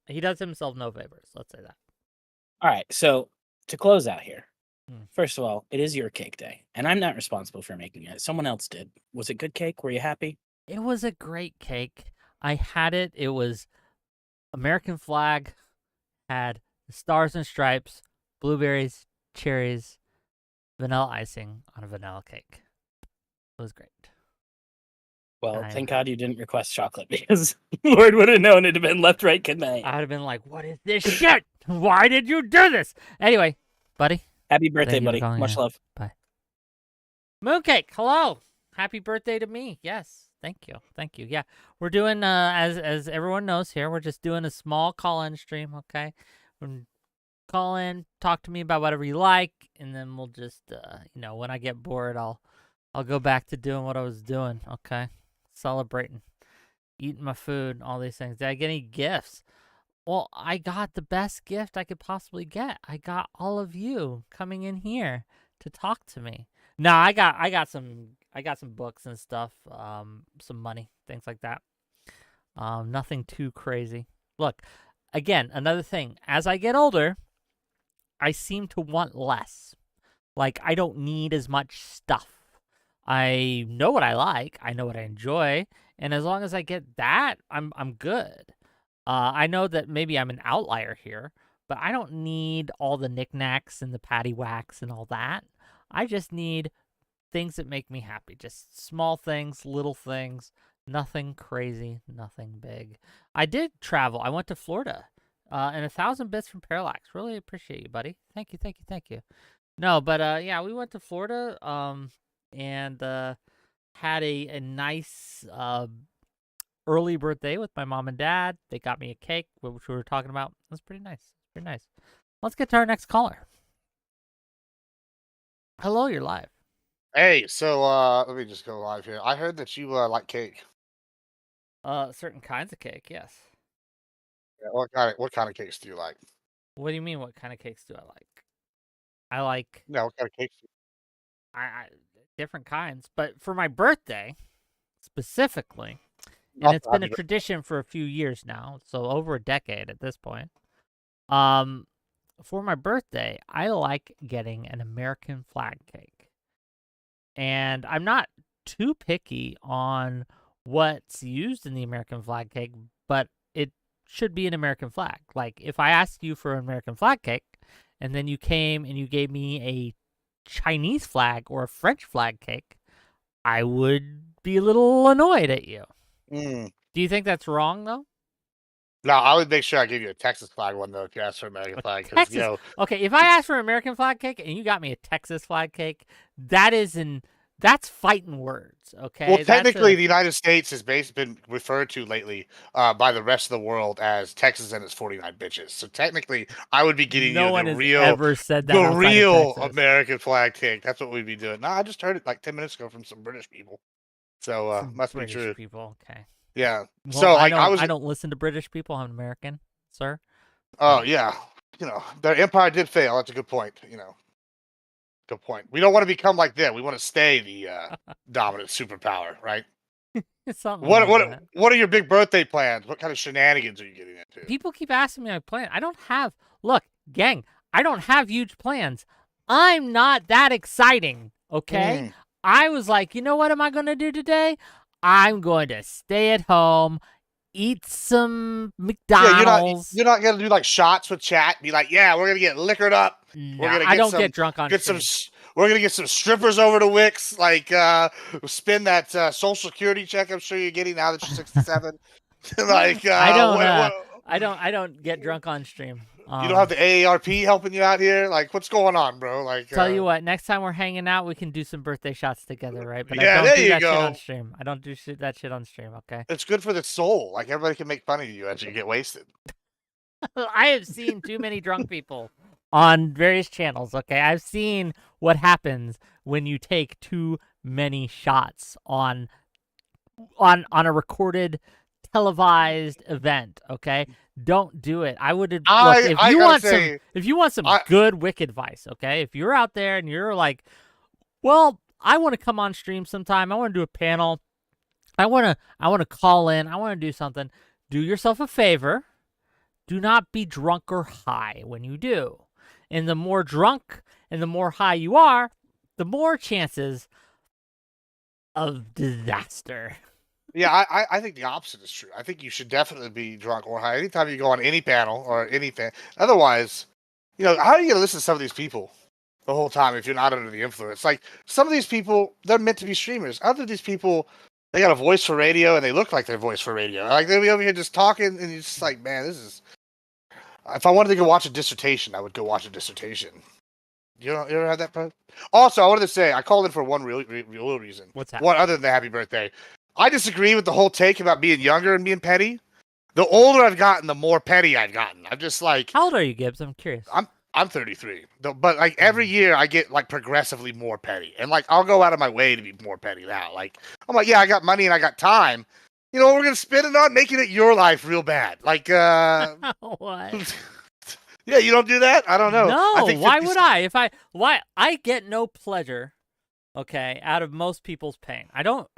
Speaker 1: he does himself no favors. Let's say that.
Speaker 4: All right, so to close out here, first of all, it is your cake day, and I'm not responsible for making it. Someone else did. Was it good cake? Were you happy?
Speaker 1: It was a great cake. I had it. It was American flag, had the stars and stripes, blueberries, cherries, vanilla icing on a vanilla cake. It was great.
Speaker 4: Well, thank God you didn't request chocolate, because Lord would have known it'd have been left, right, good night.
Speaker 1: I would have been like, what is this shit? Why did you do this? Anyway, buddy.
Speaker 4: Happy birthday, buddy. Much love.
Speaker 1: Bye. Mooncake, hello. Happy birthday to me. Yes. Thank you. Thank you. Yeah. We're doing, as everyone knows here, we're just doing a small call-in stream, okay? Call in, talk to me about whatever you like, and then we'll just, when I get bored, I'll go back to doing what I was doing, okay? Celebrating, eating my food, all these things. Did I get any gifts? Well, I got the best gift I could possibly get. I got all of you coming in here to talk to me. No, I got some books and stuff, some money, things like that. Nothing too crazy. Look, again, another thing. As I get older, I seem to want less. Like, I don't need as much stuff. I know what I like. I know what I enjoy. And as long as I get that, I'm good. I know that maybe I'm an outlier here, but I don't need all the knickknacks and the paddywhacks and all that. I just need things that make me happy. Just small things, little things, nothing crazy, nothing big. I did travel. I went to Florida, and 1,000 bits from Parallax. Really appreciate you, buddy. Thank you. No, but yeah, we went to Florida, and had a nice early birthday with my mom and dad. They got me a cake, which we were talking about. It was pretty nice. Pretty nice. Let's get to our next caller. Hello, you're live.
Speaker 5: Hey, so let me just go live here. I heard that you like cake.
Speaker 1: Certain kinds of cake, yes.
Speaker 5: Yeah, what kind of cakes do you like?
Speaker 1: What do you mean? What kind of cakes do I like? I like
Speaker 5: Yeah, what kind of cakes?
Speaker 1: I different kinds, but for my birthday specifically, and
Speaker 5: Not
Speaker 1: it's
Speaker 5: that
Speaker 1: been a
Speaker 5: I'm-
Speaker 1: tradition for a few years now, so over a decade at this point. For my birthday, I like getting an American flag cake. And I'm not too picky on what's used in the American flag cake, but it should be an American flag. Like if I asked you for an American flag cake and then you came and you gave me a Chinese flag or a French flag cake, I would be a little annoyed at you.
Speaker 5: Mm.
Speaker 1: Do you think that's wrong though?
Speaker 5: No, I would make sure I give you a Texas flag one though if you ask for American flag, because
Speaker 1: Texas. Okay, if I asked for an American flag cake and you got me a Texas flag cake, that's fighting words. Okay.
Speaker 5: well, technically, the United States has been referred to lately by the rest of the world as Texas and its 49 bitches. So technically, I would be getting
Speaker 1: no
Speaker 5: you
Speaker 1: one
Speaker 5: the
Speaker 1: has
Speaker 5: real,
Speaker 1: ever said that
Speaker 5: the
Speaker 1: outside of
Speaker 5: real
Speaker 1: Texas.
Speaker 5: American flag cake. That's what we'd be doing. No, I just heard it like 10 minutes ago from some British people. So
Speaker 1: Some
Speaker 5: must
Speaker 1: British
Speaker 5: be true.
Speaker 1: people. Okay.
Speaker 5: Yeah.
Speaker 1: Well,
Speaker 5: So like
Speaker 1: I don't listen to British people. I'm American, sir.
Speaker 5: Oh yeah, their empire did fail. That's a good point. Good point. We don't want to become like them. We want to stay the dominant superpower, right?
Speaker 1: It's something
Speaker 5: What
Speaker 1: like
Speaker 5: what
Speaker 1: that.
Speaker 5: what are your big birthday plans? What kind of shenanigans are you getting into?
Speaker 1: People keep asking me my plan. I don't have. Look, gang. I don't have huge plans. I'm not that exciting. Okay. I was like, you know what am I going to do today? I'm going to stay at home, eat some
Speaker 5: Yeah,
Speaker 1: McDonald's.
Speaker 5: you're not gonna do like shots with chat. Be like, yeah, we're gonna get liquored up.
Speaker 1: No,
Speaker 5: We're gonna
Speaker 1: I
Speaker 5: get
Speaker 1: don't
Speaker 5: some,
Speaker 1: get drunk on
Speaker 5: get
Speaker 1: stream.
Speaker 5: we're gonna get some strippers over to Wix. Like, spend that Social Security check. I'm sure you're getting now that you're 67. Like,
Speaker 1: I don't get drunk on stream.
Speaker 5: You don't have the AARP helping you out here. Like, what's going on, bro? Like,
Speaker 1: Tell you what, next time we're hanging out, we can do some birthday shots together, right? But
Speaker 5: yeah,
Speaker 1: I don't
Speaker 5: there
Speaker 1: do
Speaker 5: you
Speaker 1: that shit
Speaker 5: go.
Speaker 1: on stream. I don't do that shit on stream, okay?
Speaker 5: It's good for the soul. Like, everybody can make fun of you as you get wasted.
Speaker 1: I have seen too many drunk people on various channels, okay? I've seen what happens when you take too many shots on a recorded televised event, okay? Don't do it. I would look if you want some good wick advice, okay? If you're out there and you're like, well, I want to come on stream sometime. I want to do a panel. I want to call in. I want to do something. Do yourself a favor. Do not be drunk or high when you do. And the more drunk and the more high you are, the more chances of disaster.
Speaker 5: Yeah, I think the opposite is true. I think you should definitely be drunk or high anytime you go on any panel or anything. Otherwise, how are you going to listen to some of these people the whole time if you're not under the influence? Like, some of these people, they're meant to be streamers. Other these people, they got a voice for radio and they look like their voice for radio. Like, they'll be over here just talking and you're just like, man, this is... If I wanted to go watch a dissertation, I would go watch a dissertation. You ever had that problem? Also, I wanted to say, I called in for one real reason.
Speaker 1: What's that?
Speaker 5: One other than the happy birthday. I disagree with the whole take about being younger and being petty. The older I've gotten, the more petty I've gotten. I'm just like...
Speaker 1: How old are you, Gibbs? I'm curious.
Speaker 5: I'm 33. But like every year I get like progressively more petty. And like I'll go out of my way to be more petty now. Like I'm like, yeah, I got money and I got time. You know what we're gonna spend it on? Making it your life real bad. Like
Speaker 1: what?
Speaker 5: Yeah, you don't do that? I don't know.
Speaker 1: No, why would I? Why I get no pleasure, okay, out of most people's pain. I don't.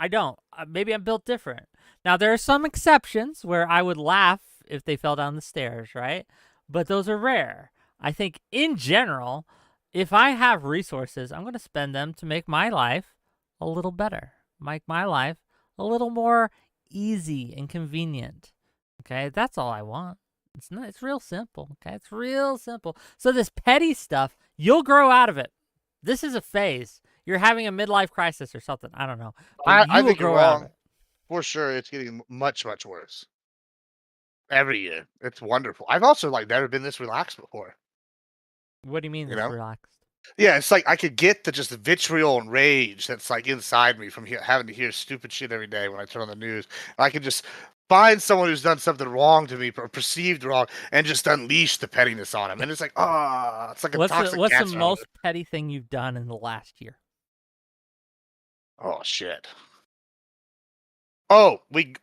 Speaker 1: Maybe I'm built different. Now there are some exceptions where I would laugh if they fell down the stairs, right? But those are rare. I think in general, if I have resources, I'm going to spend them to make my life a little better, make my life a little more easy and convenient. Okay, that's all I want. It's real simple. Okay, it's real simple. So this petty stuff, you'll grow out of it. This is a phase. You're having a midlife crisis or something. I don't know.
Speaker 5: I think you're wrong. For sure, it's getting much, much worse. Every year. It's wonderful. I've also like never been this relaxed before.
Speaker 1: What do you mean this relaxed?
Speaker 5: Yeah, it's like I could get the just vitriol and rage that's like inside me from having to hear stupid shit every day when I turn on the news. I could just find someone who's done something wrong to me or perceived wrong and just unleash the pettiness on him. And it's like, it's like a toxic
Speaker 1: What's
Speaker 5: cancer.
Speaker 1: The most petty thing you've done in the last year?
Speaker 5: Oh shit. Oh, we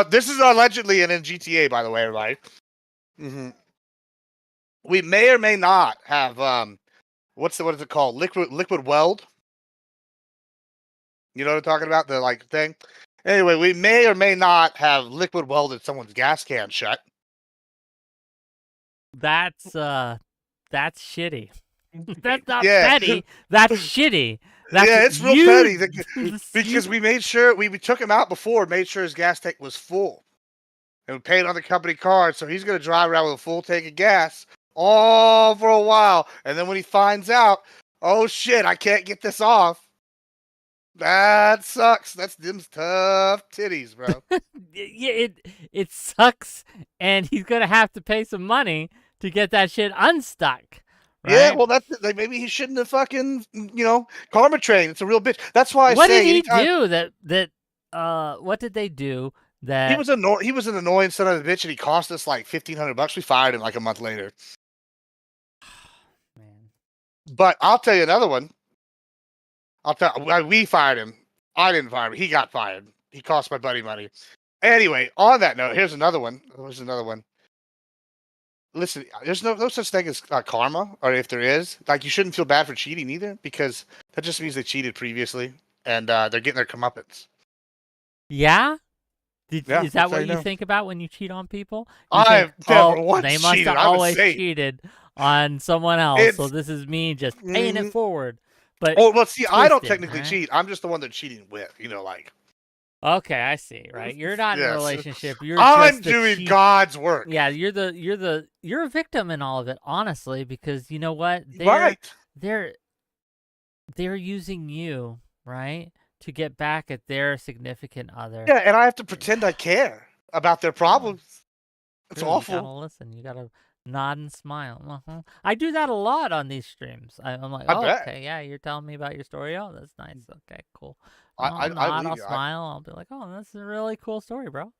Speaker 5: this is allegedly in GTA, by the way, everybody. Mm-hmm. We may or may not have what is it called? Liquid weld. You know what I'm talking about? The like thing. Anyway, we may or may not have liquid welded someone's gas can shut.
Speaker 1: That's shitty. That's not petty. That's shitty. That's
Speaker 5: Yeah, it's real
Speaker 1: you.
Speaker 5: petty
Speaker 1: That's
Speaker 5: because
Speaker 1: you.
Speaker 5: we made sure we took him out before, made sure his gas tank was full, and we paid on the company card. So he's gonna drive around with a full tank of gas all for a while, and then when he finds out, oh shit, I can't get this off. That sucks. That's them's tough titties, bro.
Speaker 1: Yeah, it sucks, and he's gonna have to pay some money to get that shit unstuck,
Speaker 5: Yeah,
Speaker 1: right?
Speaker 5: well, that's like maybe he shouldn't have fucking karma train. It's a real bitch. That's why I
Speaker 1: What did
Speaker 5: say
Speaker 1: he
Speaker 5: anytime
Speaker 1: do what did they do
Speaker 5: he
Speaker 1: that
Speaker 5: was he was an annoying son of a bitch, and he cost us like $1,500. We fired him like a month later.
Speaker 1: man?
Speaker 5: But I'll tell you another one. We fired him. I didn't fire him. He got fired. He cost my buddy money. Anyway, on that note, here's another one. Listen, there's no such thing as karma, or if there is, like you shouldn't feel bad for cheating either, because that just means they cheated previously and they're getting their comeuppance.
Speaker 1: Yeah?
Speaker 5: Yeah,
Speaker 1: Is
Speaker 5: that's
Speaker 1: that
Speaker 5: how
Speaker 1: what
Speaker 5: you
Speaker 1: you
Speaker 5: know.
Speaker 1: think about when you cheat on people? You think,
Speaker 5: I've never
Speaker 1: oh,
Speaker 5: once
Speaker 1: they must
Speaker 5: cheated.
Speaker 1: have
Speaker 5: I'm a
Speaker 1: always
Speaker 5: saint.
Speaker 1: cheated on someone else, so
Speaker 5: It's
Speaker 1: this is me just paying it
Speaker 5: mm,
Speaker 1: forward. But
Speaker 5: oh well, see, I don't
Speaker 1: twisted,
Speaker 5: technically
Speaker 1: right?
Speaker 5: cheat. I'm just the one they're cheating with. Like
Speaker 1: Okay, I see, right? You're not in a
Speaker 5: yes,
Speaker 1: relationship. You're
Speaker 5: I'm
Speaker 1: just the
Speaker 5: doing
Speaker 1: cheat.
Speaker 5: God's work.
Speaker 1: Yeah, you're a victim in all of it, honestly, because you know what?
Speaker 5: Right.
Speaker 1: They're using you, right? To get back at their significant other.
Speaker 5: Yeah, and I have to pretend I care about their problems. It's
Speaker 1: True, you gotta
Speaker 5: awful.
Speaker 1: listen. You gotta nod and smile. I do that a lot on these streams. I'm like,
Speaker 5: I
Speaker 1: oh,
Speaker 5: bet.
Speaker 1: okay, yeah, you're telling me about your story. Oh, that's nice. Okay, cool.
Speaker 5: I
Speaker 1: I'll nod.
Speaker 5: believe
Speaker 1: I'll
Speaker 5: you.
Speaker 1: smile. I'll be like, oh, that's a really cool story, bro.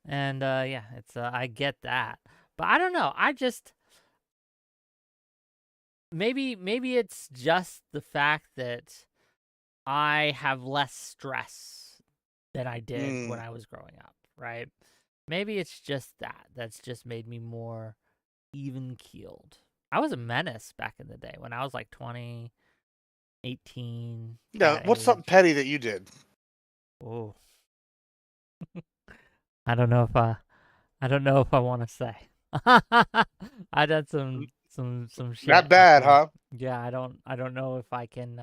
Speaker 1: And yeah, it's I get that, but I don't know. I just maybe it's just the fact that I have less stress than I did when
Speaker 5: Mm.
Speaker 1: I was growing up, right? Maybe it's just that. That's just made me more even keeled. I was a menace back in the day when I was like 20, 18,
Speaker 5: Yeah,
Speaker 1: that
Speaker 5: what's
Speaker 1: age.
Speaker 5: something petty that you did?
Speaker 1: Oh, I don't know if I want to say. I did some shit
Speaker 5: That
Speaker 1: back
Speaker 5: bad,
Speaker 1: then.
Speaker 5: huh?
Speaker 1: Yeah, I don't know if I can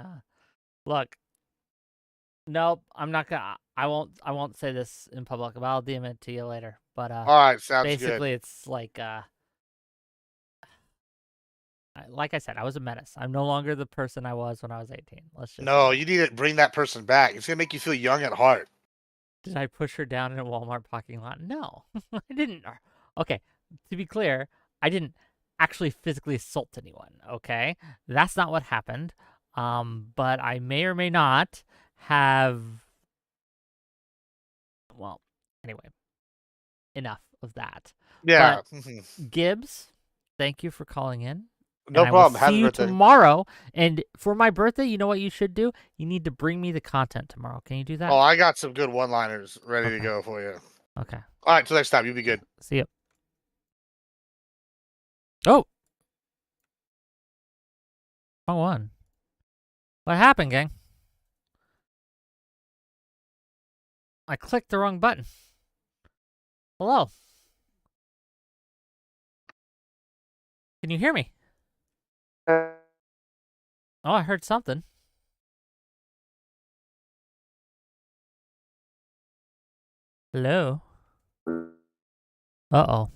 Speaker 1: look. Nope, I'm not gonna. I won't say this in public, but I'll DM it to you later. But
Speaker 5: All right, sounds good.
Speaker 1: basically, it's like like I said, I was a menace. I'm no longer the person I was when I was 18. Let's just say
Speaker 5: No,
Speaker 1: that.
Speaker 5: you need to bring that person back. It's gonna make you feel young at heart.
Speaker 1: Did I push her down in a Walmart parking lot? No, I didn't. Okay, to be clear, I didn't actually physically assault anyone. Okay, that's not what happened. But I may or may not have. Well, anyway, enough of that.
Speaker 5: Yeah.
Speaker 1: But Gibbs, thank you for calling in.
Speaker 5: No
Speaker 1: And I will
Speaker 5: problem.
Speaker 1: see
Speaker 5: Happy
Speaker 1: you
Speaker 5: birthday.
Speaker 1: tomorrow. And for my birthday, you know what you should do? You need to bring me the content tomorrow. Can you do that?
Speaker 5: Oh, I got some good one-liners ready to
Speaker 1: Okay.
Speaker 5: go for you.
Speaker 1: Okay.
Speaker 5: All right, till next time. You be good.
Speaker 1: See you. Oh. Wrong one. What happened, gang? I clicked the wrong button. Hello. Can you hear me? Oh, I heard something. Hello. Uh-oh.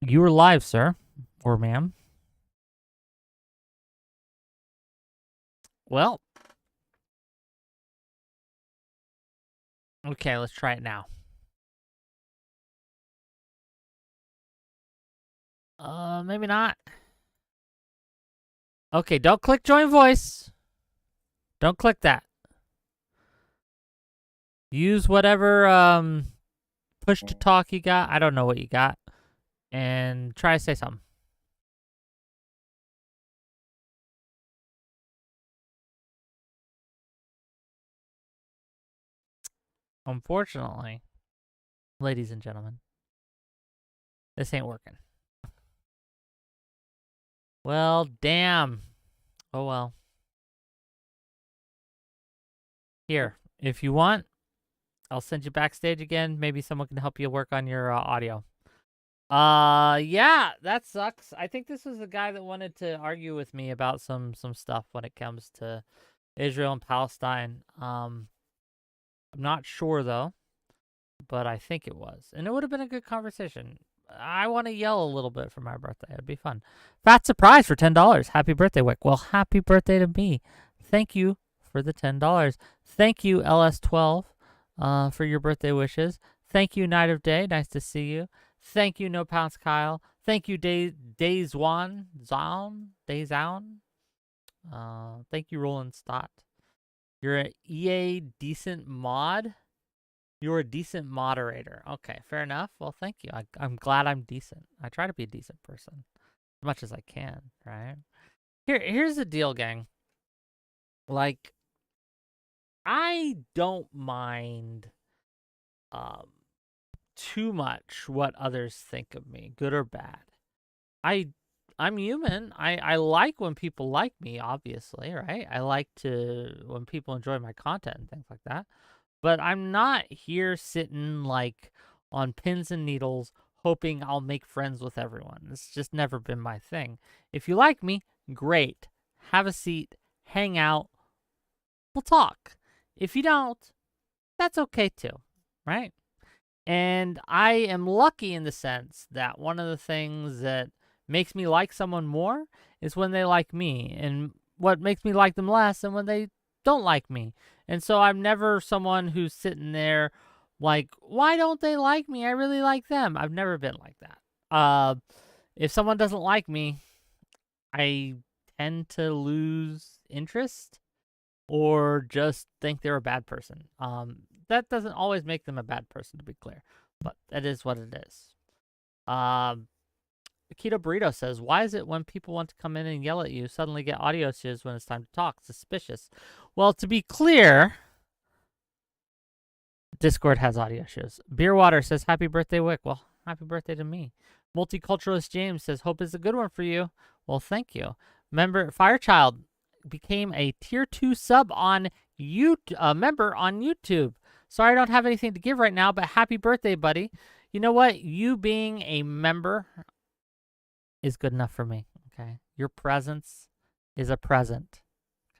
Speaker 1: You were live, sir. Or ma'am. Well. Okay, let's try it now. Maybe not. Okay, don't click join voice. Don't click that. Use whatever push to talk you got. I don't know what you got. And try to say something. Unfortunately, ladies and gentlemen, this ain't working. Well, damn. Oh well. Here, if you want, I'll send you backstage again. Maybe someone can help you work on your audio. Yeah, that sucks. I think this was the guy that wanted to argue with me about some stuff when it comes to Israel and Palestine. I'm not sure though, but I think it was. And it would have been a good conversation. I want to yell a little bit for my birthday. It'd be fun. Fat surprise for $10. Happy birthday, Wick. Well, happy birthday to me. Thank you for the $10. Thank you, LS12, for your birthday wishes. Thank you, Night of Day. Nice to see you. Thank you, No Pounce Kyle. Thank you, Days One. Thank you, Roland Stott. You're an EA decent mod. You're a decent moderator. Okay, fair enough. Well, thank you. I'm glad I'm decent. I try to be a decent person as much as I can, right? Here's the deal, gang. Like, I don't mind too much what others think of me, good or bad. I'm human. I like when people like me, obviously, right? I like when people enjoy my content and things like that. But I'm not here sitting like on pins and needles hoping I'll make friends with everyone. It's just never been my thing. If you like me, great. Have a seat, hang out, we'll talk. If you don't, that's okay too, right? And I am lucky in the sense that one of the things that makes me like someone more is when they like me, and what makes me like them less and when they don't like me. And so I'm never someone who's sitting there like, why don't they like me? I really like them. I've never been like that. If someone doesn't like me, I tend to lose interest or just think they're a bad person. That doesn't always make them a bad person, to be clear, but that is what it is. Keto Burrito says, why is it when people want to come in and yell at you, suddenly get audio issues when it's time to talk? Suspicious. Well, to be clear, Discord has audio issues. Beerwater says, happy birthday, Wick. Well, happy birthday to me. Multiculturalist James says, hope is a good one for you. Well, thank you. Member Firechild became a tier 2 sub on YouTube, member on YouTube. Sorry I don't have anything to give right now, but happy birthday, buddy. You know what? You being a member is good enough for me, okay? Your presence is a present,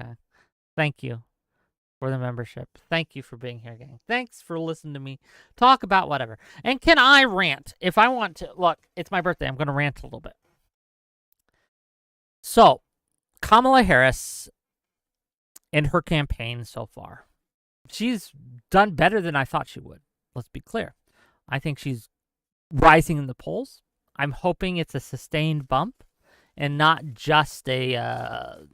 Speaker 1: okay? Thank you for the membership. Thank you for being here, gang. Thanks for listening to me talk about whatever. And can I rant if I want to? Look, it's my birthday. I'm going to rant a little bit. So, Kamala Harris in her campaign so far, she's done better than I thought she would. Let's be clear. I think she's rising in the polls. I'm hoping it's a sustained bump and not just I'm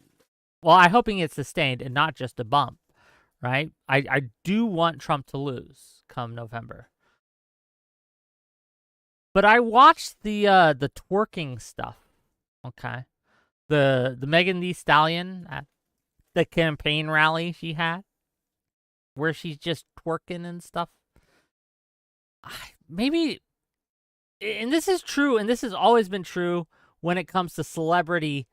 Speaker 1: hoping it's sustained and not just a bump, right? I do want Trump to lose come November. But I watched the twerking stuff, okay? The Megan Thee Stallion at the campaign rally she had, where she's just twerking and stuff. Maybe, and this is true, and this has always been true when it comes to celebrity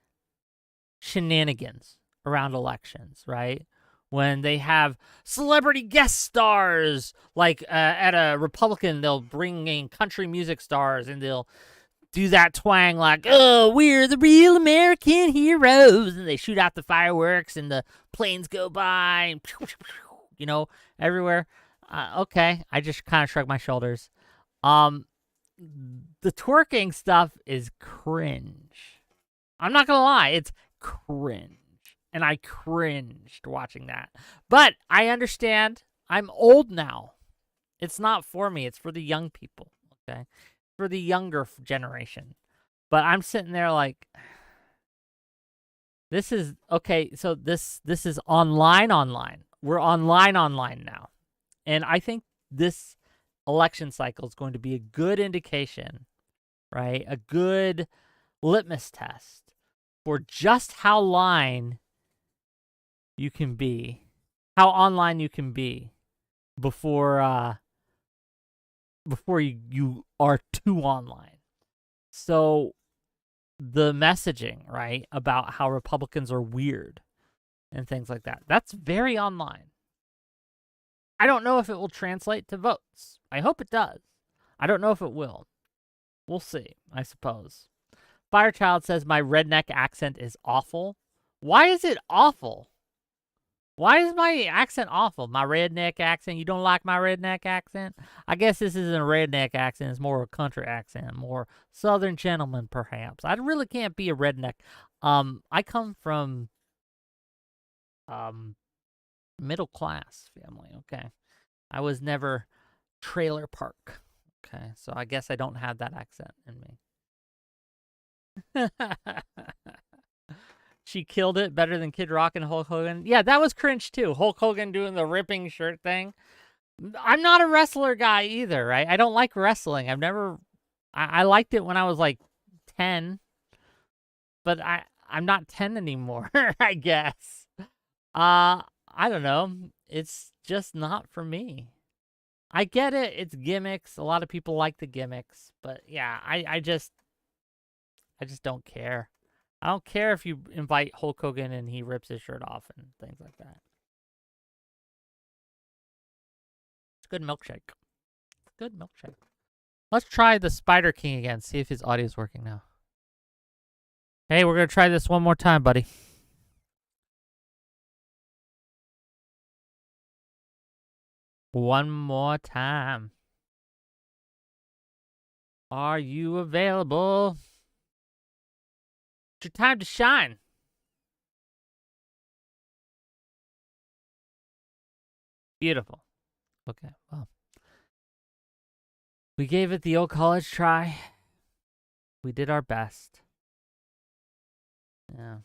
Speaker 1: shenanigans around elections, right? When they have celebrity guest stars, like at a Republican, they'll bring in country music stars and they'll do that twang like, oh, we're the real American heroes. And they shoot out the fireworks and the planes go by, and you know, everywhere. Okay, I just kind of shrug my shoulders. The twerking stuff is cringe. I'm not going to lie, it's cringe. And I cringed watching that. But I understand. I'm old now. It's not for me. It's for the young people, okay? For the younger generation. But I'm sitting there like, this is, okay, so this is online. We're online now. And I think this election cycle is going to be a good indication, right? A good litmus test for just how online you can be, how online you can be before you are too online. So the messaging, right, about how Republicans are weird and things like that, that's very online. I don't know if it will translate to votes. I hope it does. I don't know if it will. We'll see, I suppose. Firechild says my redneck accent is awful. Why is it awful? Why is my accent awful? My redneck accent? You don't like my redneck accent? I guess this isn't a redneck accent. It's more a country accent. More southern gentleman, perhaps. I really can't be a redneck. I come from middle class family, okay? I was never trailer park, okay? So I guess I don't have that accent in me. She killed it better than Kid Rock and Hulk Hogan. Yeah, that was cringe too. Hulk Hogan doing the ripping shirt thing. I'm not a wrestler guy either, right? I don't like wrestling. I liked it when I was like 10, but I'm not 10 anymore, I guess. I don't know. It's just not for me. I get it. It's gimmicks. A lot of people like the gimmicks, but yeah, I just don't care. I don't care if you invite Hulk Hogan and he rips his shirt off and things like that. It's a good milkshake. Good milkshake. Let's try the Spider King again. See if his audio is working now. Hey, we're going to try this one more time, buddy. One more time. Are you available? It's your time to shine. Beautiful. Okay, well. We gave it the old college try. We did our best. Yeah.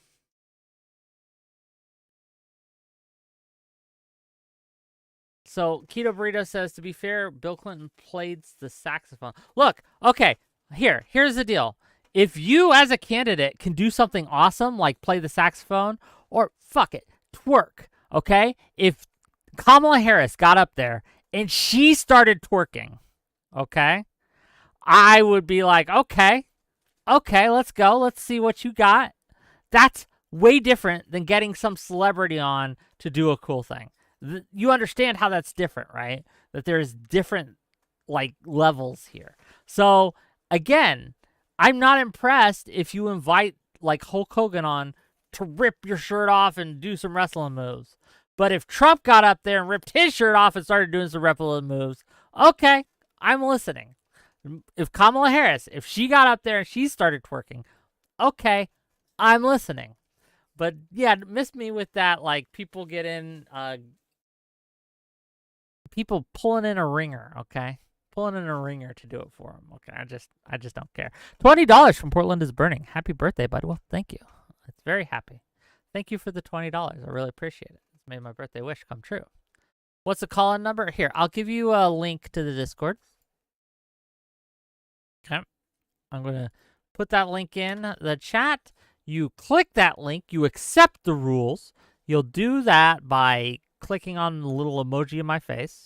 Speaker 1: So, Keto Burrito says, to be fair, Bill Clinton played the saxophone. Look, okay, here's the deal. If you, as a candidate, can do something awesome, like play the saxophone, or fuck it, twerk, okay? If Kamala Harris got up there and she started twerking, okay, I would be like, okay, let's go. Let's see what you got. That's way different than getting some celebrity on to do a cool thing. You understand how that's different, right? That there's different, like, levels here. So, again, I'm not impressed if you invite, like, Hulk Hogan on to rip your shirt off and do some wrestling moves. But if Trump got up there and ripped his shirt off and started doing some wrestling moves, okay, I'm listening. If Kamala Harris, if she got up there and she started twerking, okay, I'm listening. But, yeah, miss me with that, like, people pulling in a ringer, okay? Pulling in a ringer to do it for them, okay? I just don't care. $20 from Portland is burning. Happy birthday, bud. Well, thank you. It's very happy. Thank you for the $20. I really appreciate it. It's made my birthday wish come true. What's the call-in number? Here, I'll give you a link to the Discord. Okay. I'm going to put that link in the chat. You click that link. You accept the rules. You'll do that by clicking on the little emoji of my face.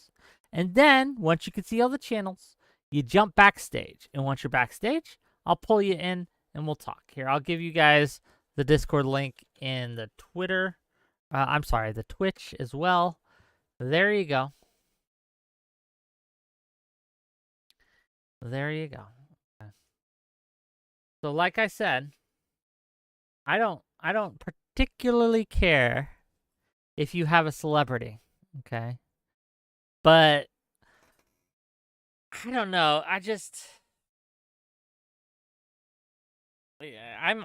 Speaker 1: And then, once you can see all the channels, you jump backstage. And once you're backstage, I'll pull you in and we'll talk. Here, I'll give you guys the Discord link in the Twitter. The Twitch as well. There you go. There you go. Okay. So, like I said, I don't particularly care if you have a celebrity, okay? But I don't know. I'm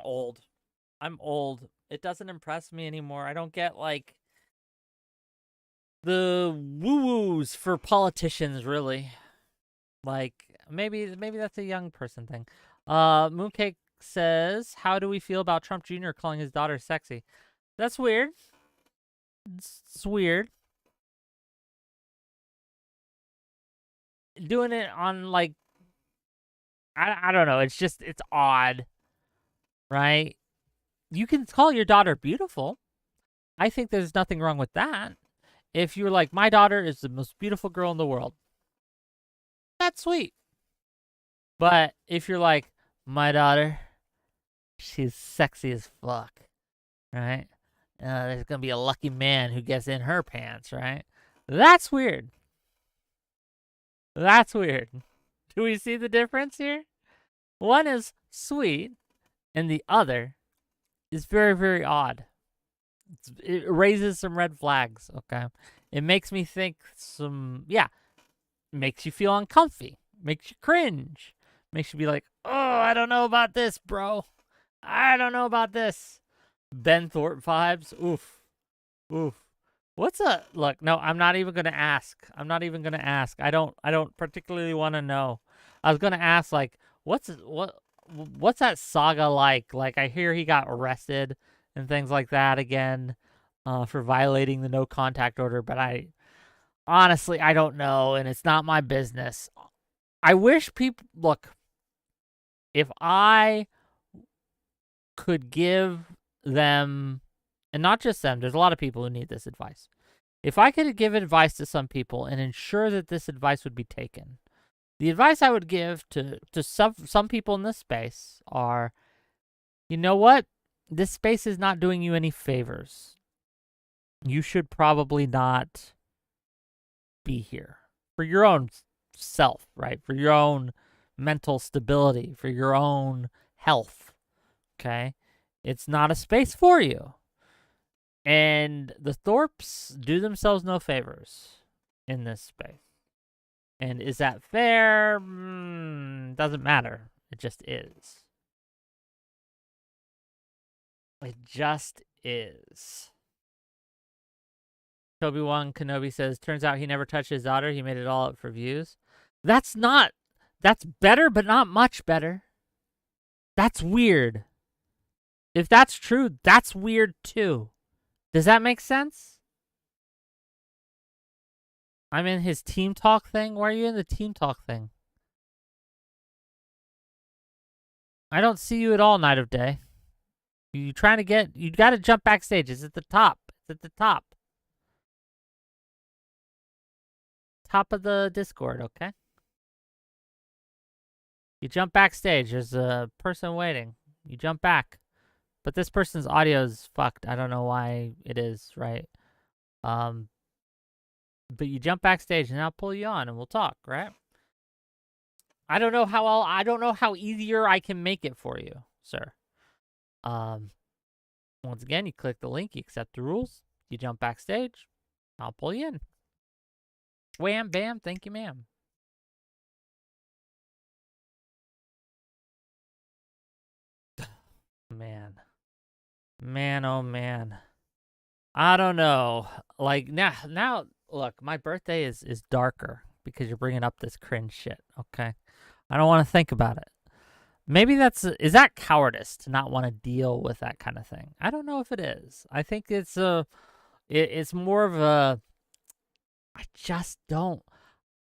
Speaker 1: old. It doesn't impress me anymore. I don't get, like, the woo-woos for politicians, really. Like, maybe that's a young person thing. Mooncake says, how do we feel about Trump Jr. calling his daughter sexy? That's weird. It's weird. Doing it on, like, I don't know. It's odd, right? You can call your daughter beautiful. I think there's nothing wrong with that. If you're like, my daughter is the most beautiful girl in the world, that's sweet. But if you're like, my daughter, she's sexy as fuck, right? There's going to be a lucky man who gets in her pants, right? That's weird. That's weird. Do we see the difference here? One is sweet, and the other is very, very odd. It raises some red flags, okay? It makes me think makes you feel uncomfy, makes you cringe, makes you be like, oh, I don't know about this, bro. I don't know about this. Ben Thorpe vibes, oof. Look, no, I'm not even gonna ask. I don't particularly want to know. I was gonna ask, like, what's that saga like? Like, I hear he got arrested and things like that again, for violating the no contact order, but I honestly, I don't know, and it's not my business. I wish people, look, if I could give them, and not just them, there's a lot of people who need this advice. If I could give advice to some people and ensure that this advice would be taken, the advice I would give to some people in this space are, you know what? This space is not doing you any favors. You should probably not be here for your own self, right? For your own mental stability, for your own health, okay? It's not a space for you. And the Thorpes do themselves no favors in this space. And is that fair? Doesn't matter. It just is. It just is. Toby1 Kenobi says, turns out he never touched his daughter. He made it all up for views. That's better, but not much better. That's weird. If that's true, that's weird too. Does that make sense? I'm in his team talk thing. Why are you in the team talk thing? I don't see you at all, Night of Day. You got to jump backstage. It's at the top. It's at the top. Top of the Discord, okay? You jump backstage. There's a person waiting. You jump back. But this person's audio is fucked. I don't know why it is, right? But you jump backstage and I'll pull you on and we'll talk, right? I don't know how easier I can make it for you, sir. Once again, you click the link, you accept the rules, you jump backstage, I'll pull you in. Wham, bam, thank you, ma'am. Man, oh man. I don't know. Like, now, look, my birthday is darker because you're bringing up this cringe shit, okay? I don't want to think about it. Maybe is that cowardice to not want to deal with that kind of thing? I don't know if it is. I think it's more of a,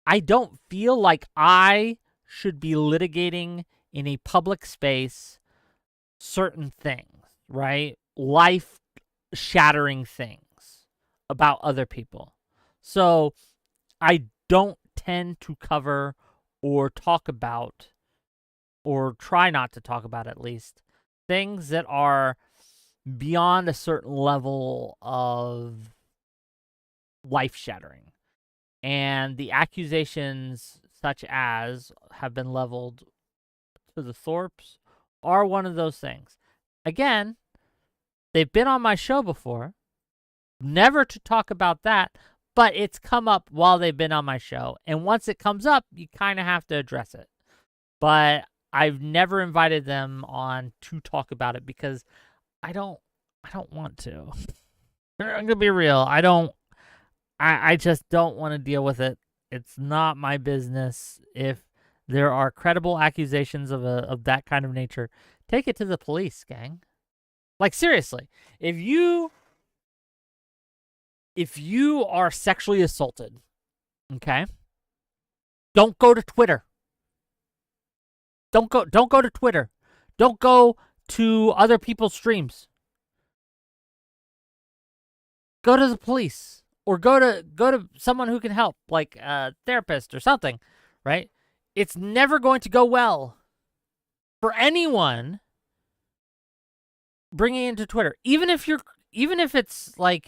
Speaker 1: I don't feel like I should be litigating in a public space certain things, right? Life-shattering things about other people. So I don't tend to cover or talk about, or try not to talk about at least, things that are beyond a certain level of life-shattering. And the accusations such as have been leveled to the Thorpes are one of those things. Again, they've been on my show before. Never to talk about that, but it's come up while they've been on my show. And once it comes up, you kind of have to address it. But I've never invited them on to talk about it because I don't want to. I'm going to be real. I just don't want to deal with it. It's not my business. If there are credible accusations of that kind of nature, take it to the police, gang. Like, seriously, if you are sexually assaulted, okay, don't go to Twitter. Don't go to Twitter. Don't go to other people's streams. Go to the police or go to someone who can help, like a therapist or something, right? It's never going to go well for anyone bringing it into Twitter. Even if it's the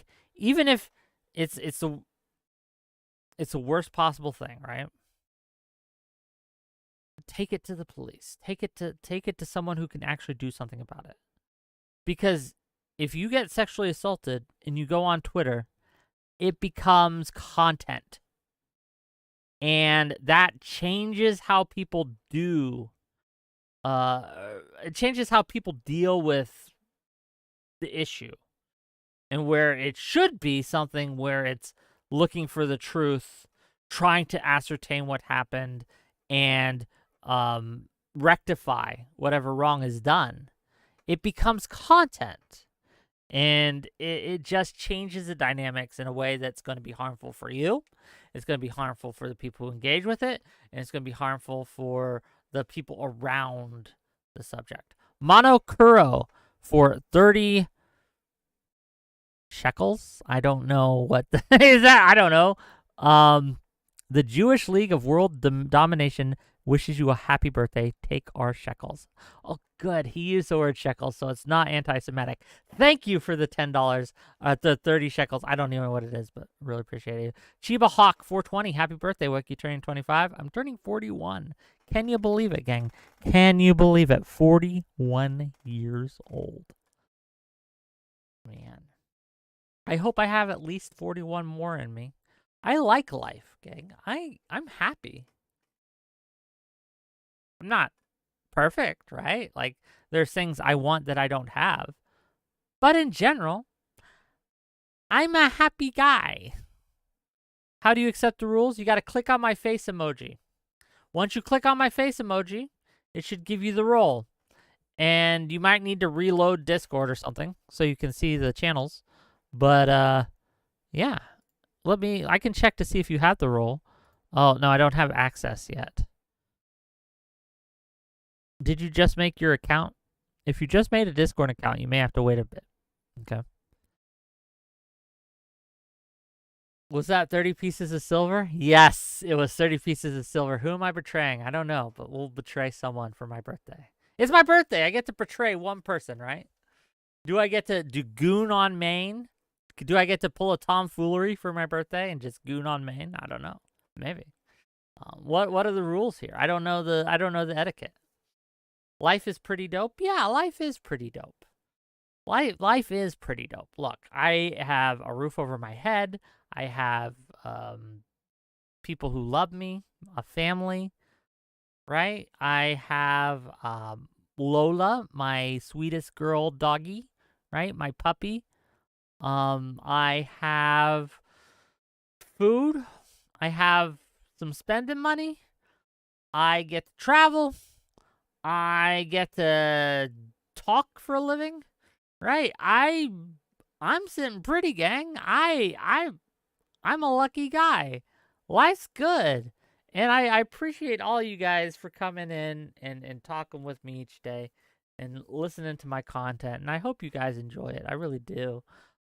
Speaker 1: worst possible thing, right? take it to the police. Take it to someone who can actually do something about it. Because if you get sexually assaulted and you go on Twitter, it becomes content. And that changes how people do it changes how people deal with the issue. And where it should be something where it's looking for the truth, trying to ascertain what happened, and rectify whatever wrong is done. It becomes content. And it just changes the dynamics in a way that's going to be harmful for you. It's going to be harmful for the people who engage with it. And it's going to be harmful for the people around the subject. Monokuro for 30 shekels. I don't know what is that. I don't know. The Jewish League of World Domination wishes you a happy birthday. Take our shekels. Oh, good. He used the word shekels, so it's not anti-Semitic. Thank you for the $10, the 30 shekels. I don't even know what it is, but really appreciate it. Chiba Hawk 420. Happy birthday, Wiki. Turning 25. I'm turning 41. Can you believe it, gang? Can you believe it? 41 years old. Man. I hope I have at least 41 more in me. I like life, gang. I'm happy. I'm not perfect, right? Like, there's things I want that I don't have. But in general, I'm a happy guy. How do you accept the rules? You got to click on my face emoji. Once you click on my face emoji, it should give you the role. And you might need to reload Discord or something so you can see the channels. But, yeah. I can check to see if you have the role. Oh, no, I don't have access yet. Did you just make your account? If you just made a Discord account, you may have to wait a bit. Okay. Was that 30 pieces of silver? Yes, it was 30 pieces of silver. Who am I betraying? I don't know, but we'll betray someone for my birthday. It's my birthday. I get to betray one person, right? Do I get to do goon on Maine? Do I get to pull a tomfoolery for my birthday and just goon on Maine? I don't know. Maybe. What are the rules here? I don't know the etiquette. Life is pretty dope. Yeah, life is pretty dope. Life is pretty dope. Look, I have a roof over my head. I have people who love me, a family, right? I have Lola, my sweetest girl doggy, right? My puppy. I have food. I have some spending money. I get to travel. I get to talk for a living, right? I'm sitting pretty, gang. I'm a lucky guy. Life's good. And I appreciate all you guys for coming in and talking with me each day and listening to my content. And I hope you guys enjoy it. I really do.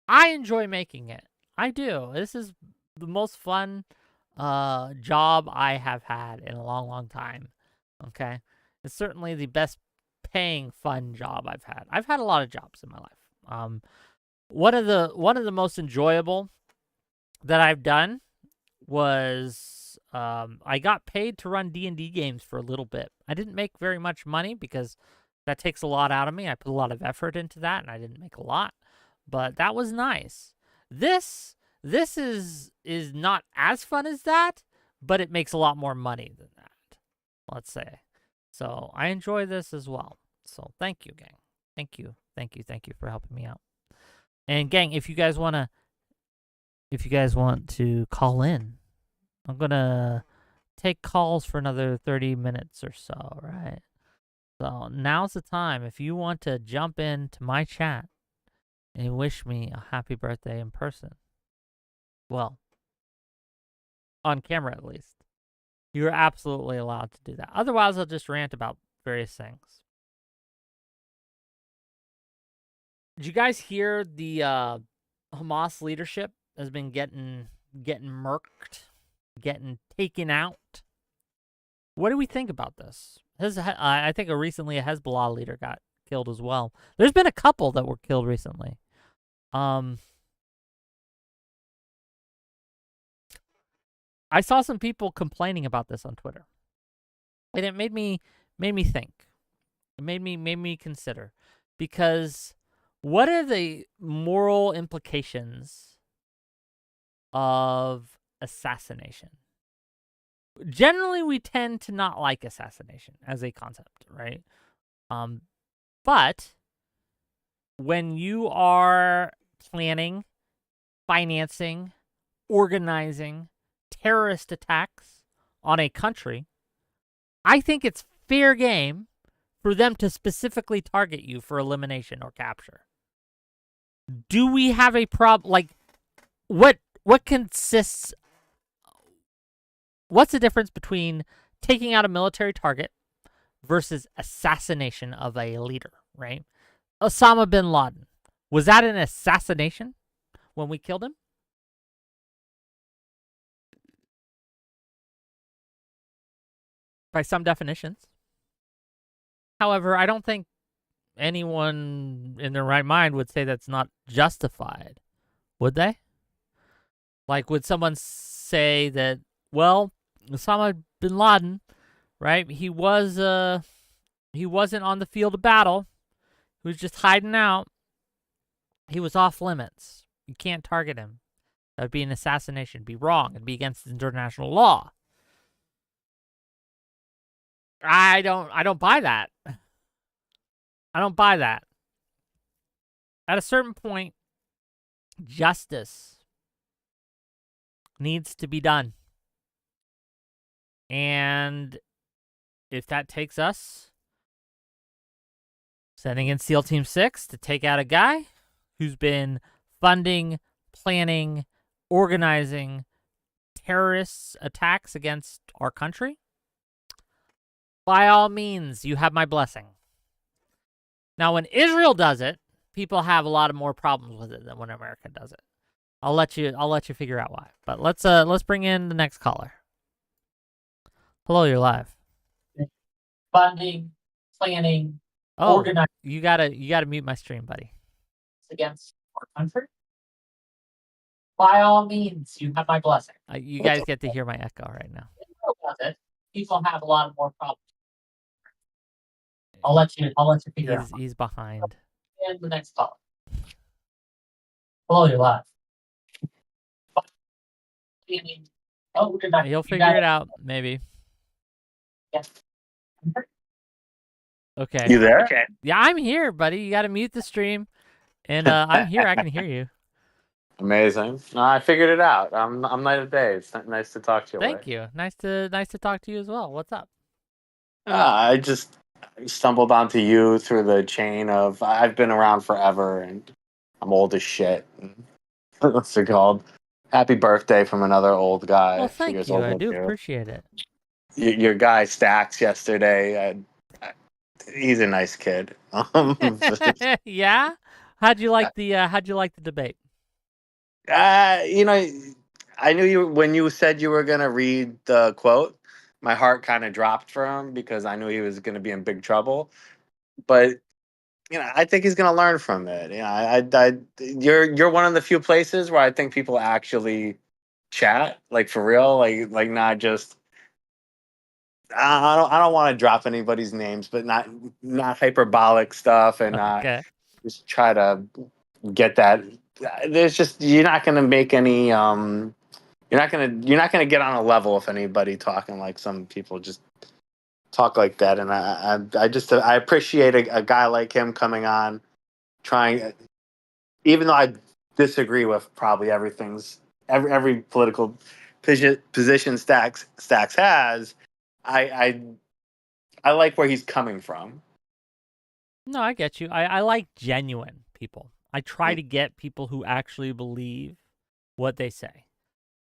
Speaker 1: I enjoy making it. I do. This is the most fun job I have had in a long, long time. Okay? It's certainly the best paying fun job I've had. I've had a lot of jobs in my life. One of the most enjoyable that I've done was I got paid to run D&D games for a little bit. I didn't make very much money because that takes a lot out of me. I put a lot of effort into that and I didn't make a lot, but that was nice. This is not as fun as that, but it makes a lot more money than that, let's say. So I enjoy this as well. So thank you, gang. Thank you for helping me out. And gang, if you guys want to call in, I'm gonna take calls for another 30 minutes or so, right? So now's the time. If you want to jump into my chat and wish me a happy birthday in person, well, on camera at least, you're absolutely allowed to do that. Otherwise, I'll just rant about various things. Did you guys hear the Hamas leadership has been getting murked, getting taken out? What do we think about this? I think recently a Hezbollah leader got killed as well. There's been a couple that were killed recently. I saw some people complaining about this on Twitter. And it made me think. It made me consider, because what are the moral implications of assassination? Generally, we tend to not like assassination as a concept, right? But when you are planning, financing, organizing terrorist attacks on a country, I think it's fair game for them to specifically target you for elimination or capture. Do we have a problem? Like, what consists? What's the difference between taking out a military target versus assassination of a leader? Right? Osama bin Laden, was that an assassination when we killed him? By some definitions. However, I don't think anyone in their right mind would say that's not justified. Would they? Like, would someone say that, well, Osama bin Laden, right? He wasn't on the field of battle. He was just hiding out. He was off limits. You can't target him. That would be an assassination. It'd be wrong. It'd be against international law. I don't buy that. I don't buy that. At a certain point, justice needs to be done. And if that takes us sending in SEAL Team 6 to take out a guy who's been funding, planning, organizing terrorist attacks against our country, by all means, you have my blessing. Now, when Israel does it, people have a lot of more problems with it than when America does it. I'll let you figure out why. But let's bring in the next caller. Hello, you're live.
Speaker 6: Funding, planning,
Speaker 1: Oh,
Speaker 6: organizing
Speaker 1: you gotta mute my stream, buddy.
Speaker 6: against our country. By all means, you have my blessing.
Speaker 1: You guys get to hear my echo right now.
Speaker 6: Israel does it, people have a lot more problems. I'll let you figure out.
Speaker 1: He's behind.
Speaker 6: And the next caller. Hello, you're live. Planning, organizing,
Speaker 1: He'll figure it out, maybe.
Speaker 6: against our country.
Speaker 1: Okay.
Speaker 4: You there? Okay.
Speaker 1: Yeah, I'm here, buddy. You gotta mute the stream, and I'm here. I can hear you.
Speaker 7: Amazing. No, I figured it out. I'm night of day. It's nice to talk to you.
Speaker 1: Thank you. Nice to talk to you as well. What's up?
Speaker 7: I just stumbled onto you through the chain of I've been around forever and I'm old as shit. What's it called? Happy birthday from another old guy.
Speaker 1: Well,
Speaker 7: 2
Speaker 1: thank
Speaker 7: years
Speaker 1: you.
Speaker 7: older
Speaker 1: I
Speaker 7: than
Speaker 1: do
Speaker 7: you.
Speaker 1: appreciate it.
Speaker 7: Your guy Stacks yesterday. He's a nice kid.
Speaker 1: Yeah. How'd you like the debate?
Speaker 7: You know, I knew you when you said you were gonna read the quote. My heart kind of dropped for him because I knew he was gonna be in big trouble. But I think he's gonna learn from it. You're one of the few places where I think people actually chat, like for real, like not just. I don't want to drop anybody's names, but not hyperbolic stuff and not
Speaker 1: Okay.
Speaker 7: just try to get that. There's just you're not gonna make any. You're not gonna get on a level if anybody talking like some people just talk like that. And I appreciate a guy like him coming on, trying, even though I disagree with probably every political position Stacks has. I like where he's coming from.
Speaker 1: No, I get you. I like genuine people. I try to get people who actually believe what they say.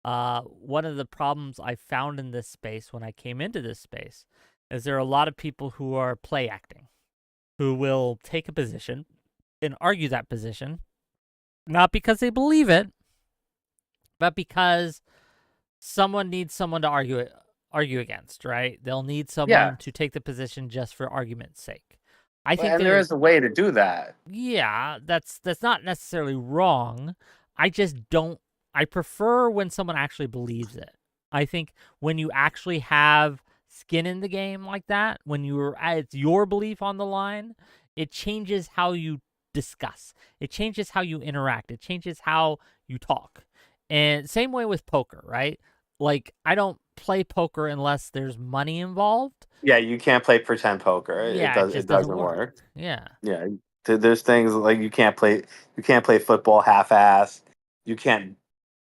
Speaker 1: One of the problems I found in this space when I came into this space is there are a lot of people who are play acting, who will take a position and argue that position, not because they believe it, but because someone needs someone to argue against, right? They'll need someone to take the position just for argument's sake. I think
Speaker 7: there is a way to do that.
Speaker 1: Yeah, that's not necessarily wrong. I just don't. I prefer when someone actually believes it. I think when you actually have skin in the game like that, when it's your belief on the line, it changes how you discuss. It changes how you interact. It changes how you talk. And same way with poker, right? Like, I don't play poker unless there's money involved.
Speaker 7: Yeah, you can't play pretend poker.
Speaker 1: Yeah, it
Speaker 7: It
Speaker 1: just doesn't
Speaker 7: doesn't
Speaker 1: work.
Speaker 7: work.
Speaker 1: Yeah.
Speaker 7: Yeah, there's things like you can't play football half-ass. You can't.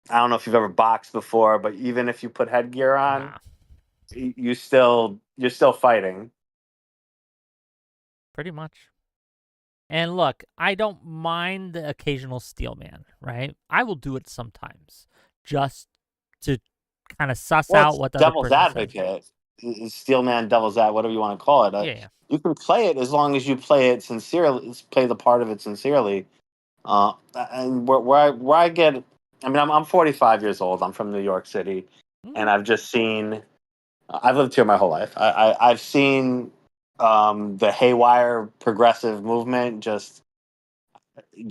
Speaker 7: I don't know if you've ever boxed before, but even if you put headgear on,
Speaker 1: Nah,
Speaker 7: you're still fighting.
Speaker 1: pretty much. And look, I don't mind the occasional steel man, right? I will do it sometimes just to kind of suss
Speaker 7: Well,
Speaker 1: out
Speaker 7: it's
Speaker 1: what the other
Speaker 7: devil's
Speaker 1: person says.
Speaker 7: advocate, steelman, devil's advocate, whatever you want to call it.
Speaker 1: Yeah, yeah.
Speaker 7: You can play it as long as you play it sincerely, play the part of it sincerely. And where I get, I mean, I'm 45 years old. I'm from New York City,
Speaker 1: Okay.
Speaker 7: and I've just seen. I've lived here my whole life. I've seen the haywire progressive movement just eat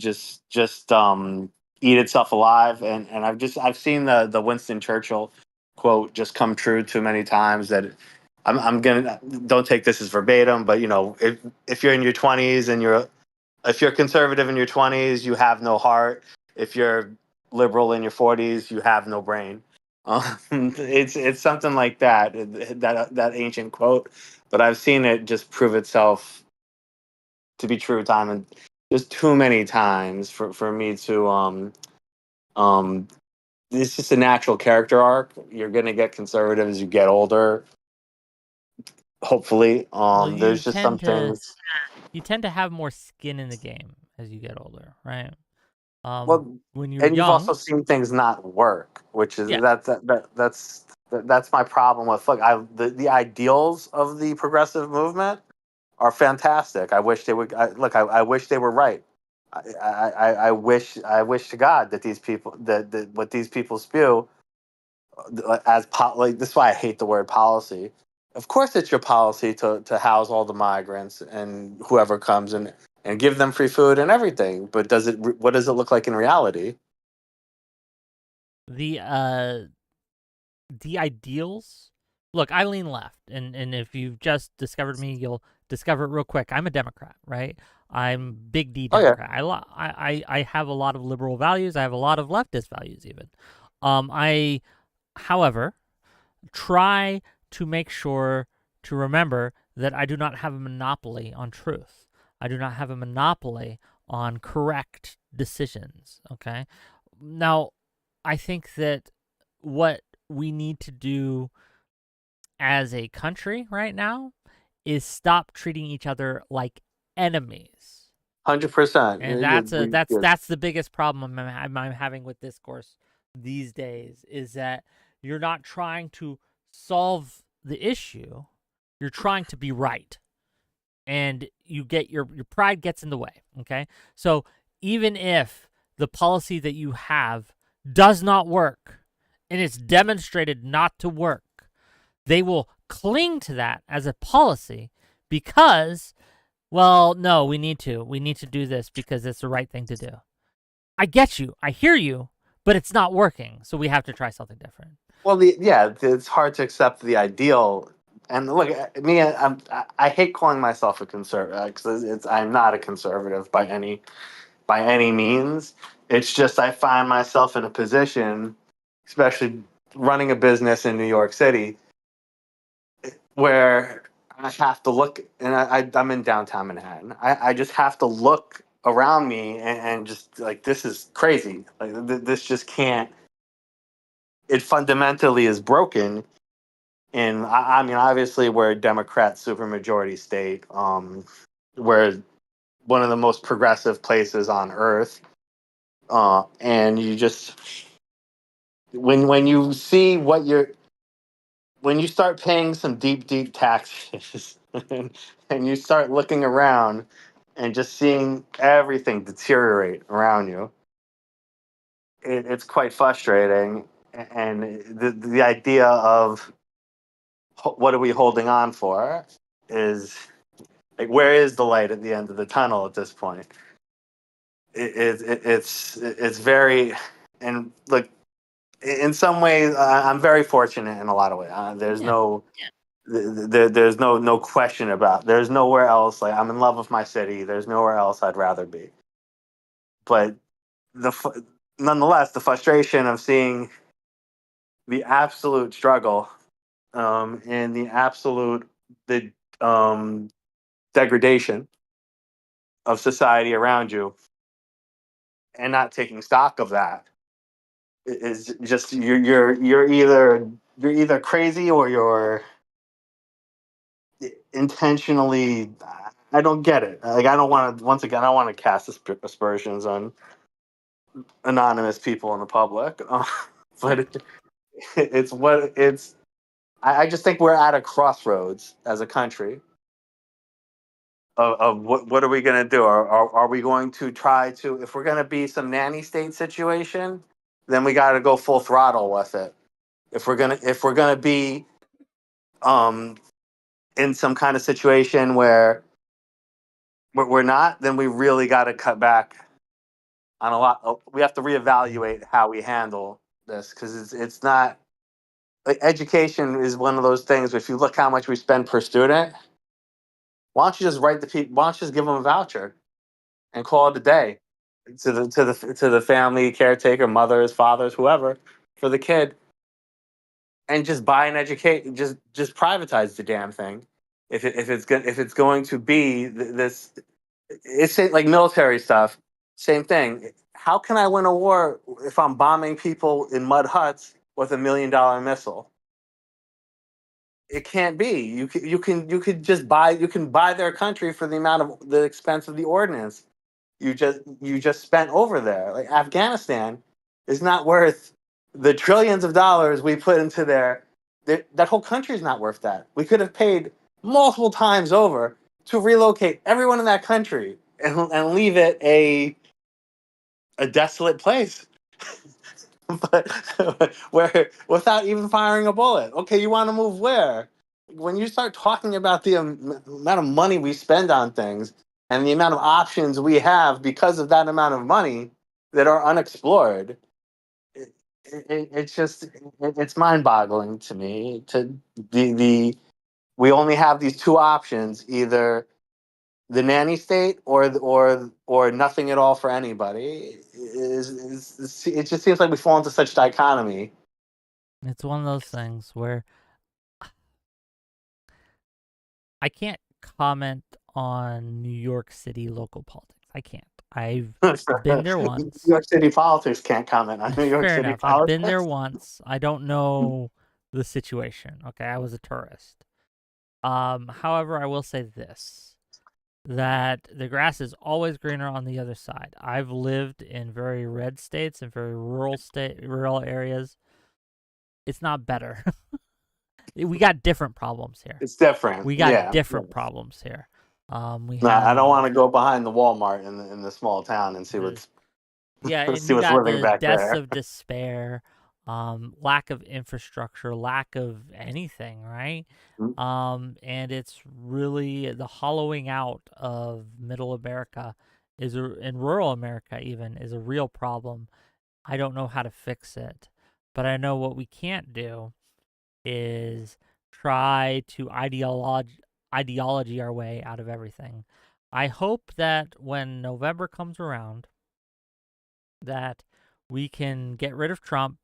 Speaker 7: itself alive, and I've seen the Winston Churchill quote just come true too many times that I'm gonna, don't take this as verbatim, but if you're in your 20s and if you're conservative in your 20s, you have no heart. If you're liberal in your 40s, you have no brain. It's something like that ancient quote, but I've seen it just prove itself to be true time and just too many times for me to um it's just a natural character arc. You're gonna get conservative as you get older. Hopefully,
Speaker 1: Well,
Speaker 7: there's just some things.
Speaker 1: you tend to have more skin in the game as you get older, right?
Speaker 7: Well,
Speaker 1: When you're
Speaker 7: and you've also
Speaker 1: young,
Speaker 7: seen things not work, which is
Speaker 1: yeah.
Speaker 7: that's my problem with, look, the ideals of the progressive movement are fantastic. I wish they would. I wish they were right. I wish to God that these people, that what these people spew, like, this is why I hate the word policy. Of course, it's your policy to house all the migrants and whoever comes and give them free food and everything. But what does it look like in reality?
Speaker 1: The the ideals. Look, I lean left, and if you've just discovered me, you'll discover it real quick. I'm a Democrat, right? I'm big D
Speaker 7: Oh yeah,
Speaker 1: Democrat. I have a lot of liberal values. I have a lot of leftist values, even. I, however, try to make sure to remember that I do not have a monopoly on truth. I do not have a monopoly on correct decisions. Okay. Now, I think that what we need to do as a country right now is stop treating each other like enemies.
Speaker 7: 100%.
Speaker 1: And that's the biggest problem I'm having with discourse these days, is that you're not trying to solve the issue, you're trying to be right, and you get your pride gets in the way. Okay, so even if the policy that you have does not work and it's demonstrated not to work, they will cling to that as a policy because, well, no, we need to do this because it's the right thing to do. I get you, I hear you, but it's not working, so we have to try something different.
Speaker 7: Well, it's hard to accept the ideal. And look, me, I hate calling myself a conservative because I'm not a conservative by any means. It's just I find myself in a position, especially running a business in New York City, where I have to look, and I'm in downtown Manhattan. I just have to look around me and just like, this is crazy. Like, this just can't. It fundamentally is broken. And I mean, obviously, we're a Democrat supermajority state. We're one of the most progressive places on earth. And you just, when you see when you start paying some deep taxes and you start looking around and just seeing everything deteriorate around you, it's quite frustrating. And the idea of what are we holding on for is like, where is the light at the end of the tunnel at this point? It's very, and look, in some ways, I'm very fortunate in a lot of ways. There's
Speaker 1: Yeah.
Speaker 7: no there's no question about. There's nowhere else. Like, I'm in love with my city. There's nowhere else I'd rather be. But nonetheless, the frustration of seeing the absolute struggle, and the degradation of society around you, and not taking stock of that is just you're either crazy or you're intentionally. I don't get it. Like, I don't want to. Once again, I don't want to cast aspersions on anonymous people in the public, but it's what it's. I just think we're at a crossroads as a country of what are we going to do? Are we going to try to, if we're going to be some nanny state situation, then we got to go full throttle with it. If we're gonna be um in some kind of situation where we're not, then we really got to cut back on a lot. We have to reevaluate how we handle this, because it's not, like, education is one of those things where if you look how much we spend per student, why don't you just write the people? Why don't you just give them a voucher and call it a day to the family caretaker, mothers, fathers, whoever, for the kid, and just buy an educate, just privatize the damn thing. If it's going to be this, it's like military stuff. Same thing. How can I win a war if I'm bombing people in mud huts with $1 million missile? It can't be. You can buy their country for the expense of the ordnance you just spent over there. Like, Afghanistan is not worth the trillions of dollars we put into there. That whole country is not worth that. We could have paid multiple times over to relocate everyone in that country and leave it a desolate place. But where, without even firing a bullet. Okay, you want to move where? When you start talking about the amount of money we spend on things and the amount of options we have because of that amount of money that are unexplored, it's just it's mind-boggling to me. To the We only have these two options: either the nanny state or nothing at all for anybody. It just seems like we fall into such dichotomy.
Speaker 1: It's one of those things where I can't comment on New York City local politics. I can't. I've been there
Speaker 7: New
Speaker 1: once.
Speaker 7: York City politics can't comment on New York
Speaker 1: Fair
Speaker 7: City
Speaker 1: enough. I've been there
Speaker 7: politics.
Speaker 1: once. I don't know the situation. Okay, I was a tourist. However, I will say this, that the grass is always greener on the other side. I've lived in very red states and very rural areas. It's not better. We got different problems here.
Speaker 7: It's different.
Speaker 1: We got
Speaker 7: Yeah.
Speaker 1: different problems here. We
Speaker 7: No, I don't
Speaker 1: have
Speaker 7: want to go behind the Walmart in the small town and see
Speaker 1: the
Speaker 7: what's
Speaker 1: yeah, and
Speaker 7: see
Speaker 1: you
Speaker 7: what's
Speaker 1: got
Speaker 7: living
Speaker 1: the
Speaker 7: back
Speaker 1: deaths
Speaker 7: there.
Speaker 1: of despair, lack of infrastructure, lack of anything, right?
Speaker 7: Mm.
Speaker 1: And it's really the hollowing out of middle America in rural America even is a real problem. I don't know how to fix it, but I know what we can't do is try to ideology our way out of everything. I hope that when November comes around, that we can get rid of Trump.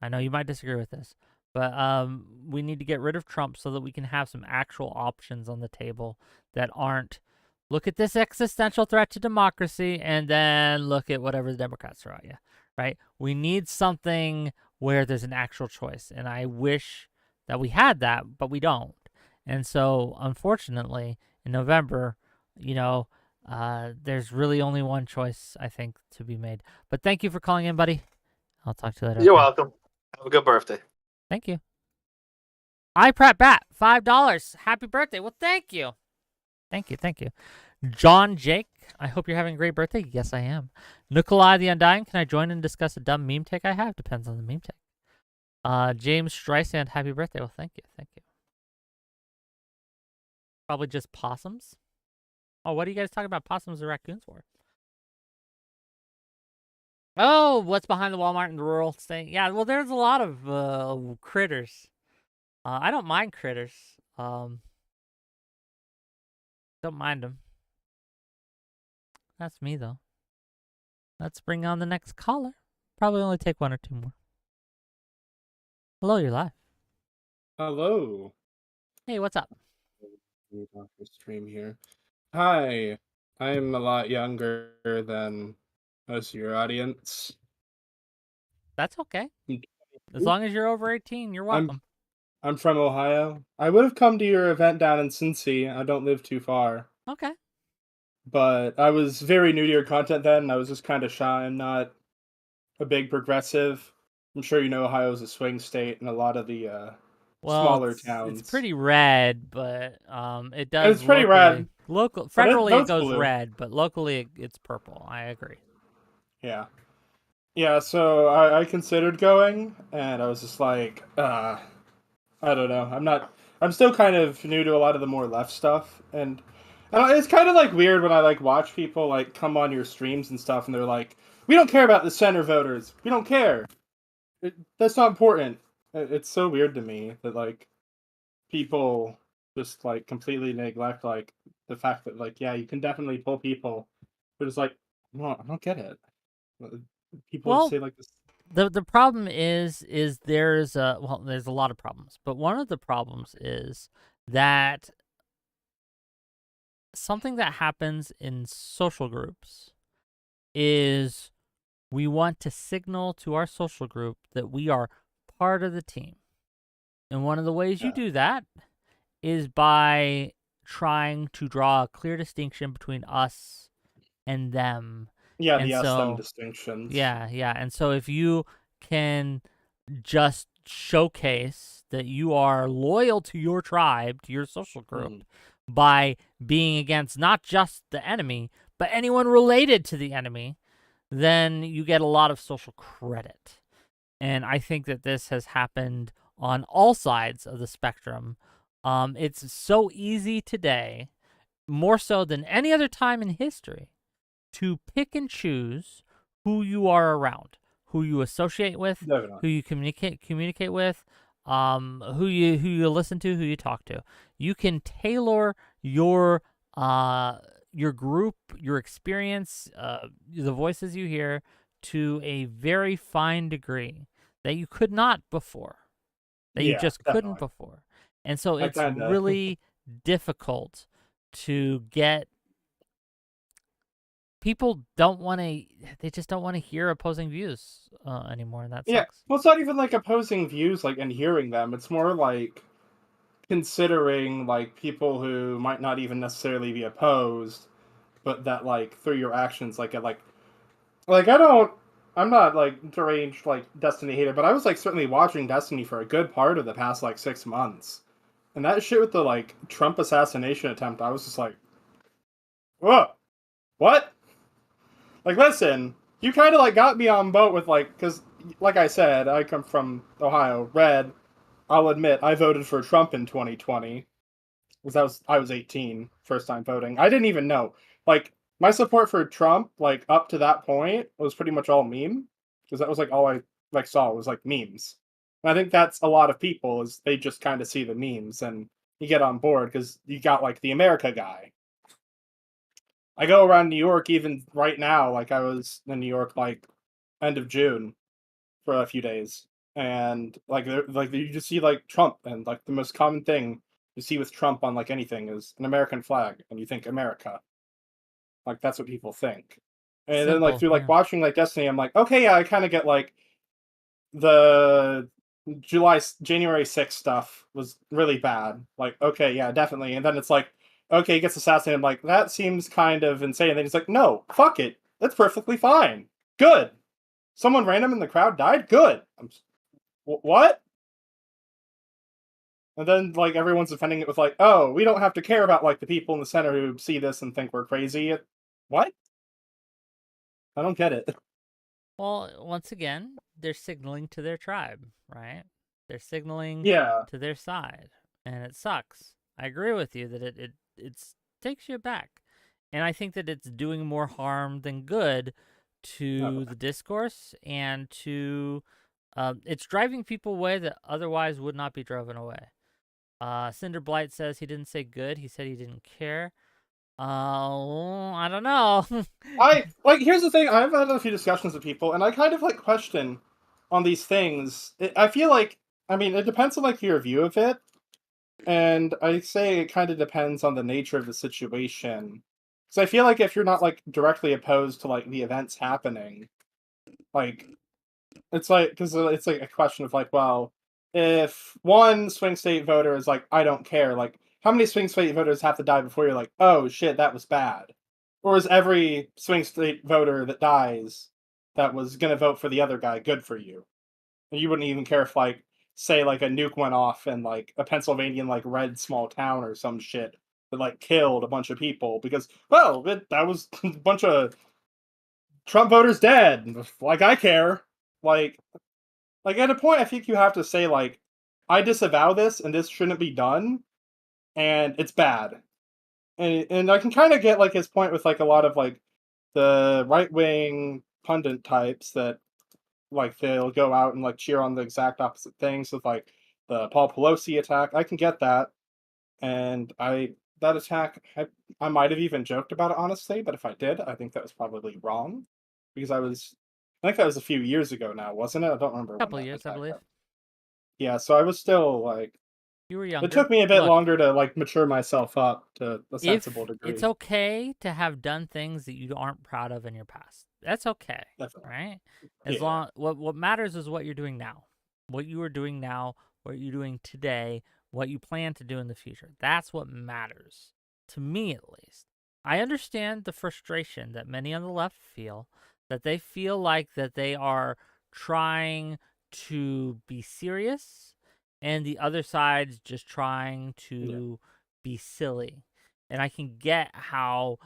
Speaker 1: I know you might disagree with this, but we need to get rid of Trump so that we can have some actual options on the table that aren't look at this existential threat to democracy and then look at whatever the Democrats throw at you, right? We need something where there's an actual choice, and I wish that we had that, but we don't. And so, unfortunately, in November, you know, there's really only one choice, I think, to be made. But thank you for calling in, buddy. I'll talk to you later.
Speaker 7: You're
Speaker 1: Okay.
Speaker 7: welcome. Have a good birthday.
Speaker 1: Thank you. iPrat Bat, $5. Happy birthday. Well, thank you. Thank you. Thank you. John Jake, I hope you're having a great birthday. Yes, I am. Nikolai the Undying, can I join and discuss a dumb meme take I have? Depends on the meme take. James Streisand, happy birthday. Well, thank you. Thank you. Probably just possums. Oh, what are you guys talking about possums or raccoons for? Oh, what's behind the Walmart in the rural state? Yeah, well, there's a lot of critters. I don't mind critters. Don't mind them. That's me though. Let's bring on the next caller. Probably only take one or two more. Hello, you're live.
Speaker 8: Hello.
Speaker 1: Hey, what's up?
Speaker 8: Doctor Stream here. Hi. I'm a lot younger than most of your audience.
Speaker 1: That's okay.
Speaker 8: I'm
Speaker 1: As long as you're over 18, you're welcome.
Speaker 8: I'm from Ohio. I would have come to your event down in Cincy. I don't live too far.
Speaker 1: Okay.
Speaker 8: But I was very new to your content then, and I was just kind of shy. I'm not a big progressive. I'm sure you know Ohio's a swing state, and a lot of the
Speaker 1: Well,
Speaker 8: smaller
Speaker 1: it's
Speaker 8: towns.
Speaker 1: pretty red, but it does.
Speaker 8: It's pretty red.
Speaker 1: Local,
Speaker 8: But it
Speaker 1: federally, it
Speaker 8: votes
Speaker 1: goes
Speaker 8: blue.
Speaker 1: red, but locally, it's purple. I agree.
Speaker 8: Yeah. Yeah, so I considered going, and I was just like, I don't know. I'm still kind of new to a lot of the more left stuff, and it's kind of like weird when I like watch people like come on your streams and stuff, and they're like, "We don't care about the center voters. We don't care. That's not important." It's so weird to me that like people just like completely neglect like the fact that like yeah, you can definitely pull people, but it's like, no, I don't get it. People
Speaker 1: Well,
Speaker 8: say like this.
Speaker 1: The problem is there's there's a lot of problems, but one of the problems is that something that happens in social groups is we want to signal to our social group that we are part of the team. And one of the ways you do that is by trying to draw a clear distinction between us and them.
Speaker 8: Yeah,
Speaker 1: And
Speaker 8: the us them
Speaker 1: so,
Speaker 8: distinctions.
Speaker 1: yeah. And so if you can just showcase that you are loyal to your tribe, to your social group, by being against not just the enemy, but anyone related to the enemy, then you get a lot of social credit. And I think that this has happened on all sides of the spectrum. It's so easy today, more so than any other time in history, to pick and choose who you are around, who you associate with,
Speaker 8: Definitely.
Speaker 1: who you communicate with, who you listen to, who you talk to. You can tailor your group, your experience, the voices you hear to a very fine degree that you could not before, that you just couldn't before. And so it's really difficult to get. People don't want to. They just don't want to hear opposing views anymore, and that sucks.
Speaker 8: Yeah, well, it's not even like opposing views, like and hearing them. It's more like considering like people who might not even necessarily be opposed, but that like through your actions, like I'm not like deranged like Destiny hater, but I was like certainly watching Destiny for a good part of the past like 6 months, and that shit with the like Trump assassination attempt, I was just like, whoa, what? Like, listen, you kind of like got me on boat with like, because like I said, I come from Ohio, red. I'll admit I voted for Trump in 2020 because I was 18, first time voting. I didn't even know. Like my support for Trump, like up to that point, was pretty much all meme because that was like all I like saw was like memes. And I think that's a lot of people is they just kind of see the memes and you get on board because you got like the America guy. I go around New York even right now, like I was in New York like end of June for a few days, and like you just see like Trump, and like the most common thing you see with Trump on like anything is an American flag, and you think America, like that's what people think. And then like through like watching like Destiny, I'm like, okay, yeah, I kind of get like the January 6th stuff was really bad. Like, okay, yeah, definitely. And then it's like, okay, he gets assassinated. I'm like, that seems kind of insane. And then he's like, no, fuck it. That's perfectly fine. Good. Someone random in the crowd died? Good. What? And then, like, everyone's defending it with, like, oh, we don't have to care about, like, the people in the center who see this and think we're crazy. What? I don't get it.
Speaker 1: Well, once again, they're signaling to their tribe, right? They're signaling
Speaker 8: Yeah.
Speaker 1: to their side, and it sucks. I agree with you that it takes you back, and I think that it's doing more harm than good to the discourse and to it's driving people away that otherwise would not be driven away. Cinder Blight says he didn't say good. He said he didn't care. I don't know.
Speaker 8: Here's the thing. I've had a few discussions with people, and I kind of like question on these things. I feel like, I mean, it depends on like your view of it, and I say it kind of depends on the nature of the situation. So I feel like if you're not like directly opposed to like the events happening, like it's like, because it's like a question of like, well, if one swing state voter is like, I don't care, like how many swing state voters have to die before you're like, oh shit, that was bad? Or is every swing state voter that dies that was gonna vote for the other guy good for you? And you wouldn't even care if like, say like a nuke went off in like a Pennsylvanian like red small town or some shit that like killed a bunch of people because, well, that was a bunch of Trump voters dead. Like I care. Like at a point, I think you have to say like, I disavow this, and this shouldn't be done, and it's bad. And I can kind of get like his point with like a lot of like the right wing pundit types that like they'll go out and like cheer on the exact opposite things with like the Paul Pelosi attack. I can get that, and that attack I might have even joked about it honestly, but if I did, I think that was probably wrong because I think that was a few years ago now, wasn't it? I don't remember.
Speaker 1: Couple
Speaker 8: when that
Speaker 1: years, I
Speaker 8: attack
Speaker 1: believe.
Speaker 8: happened. Yeah, so I was still like,
Speaker 1: You were younger.
Speaker 8: it took me a bit
Speaker 1: Look,
Speaker 8: longer to like mature myself up to a sensible
Speaker 1: if
Speaker 8: degree.
Speaker 1: it's okay to have done things that you aren't proud of in your past, that's okay,
Speaker 8: Definitely.
Speaker 1: right? As
Speaker 8: Yeah.
Speaker 1: long what matters is what you're doing now, what you are doing now, what you're doing today, what you plan to do in the future. That's what matters to me, at least. I understand the frustration that many on the left feel, that they feel like that they are trying to be serious, and the other side's just trying to be silly. And I can get how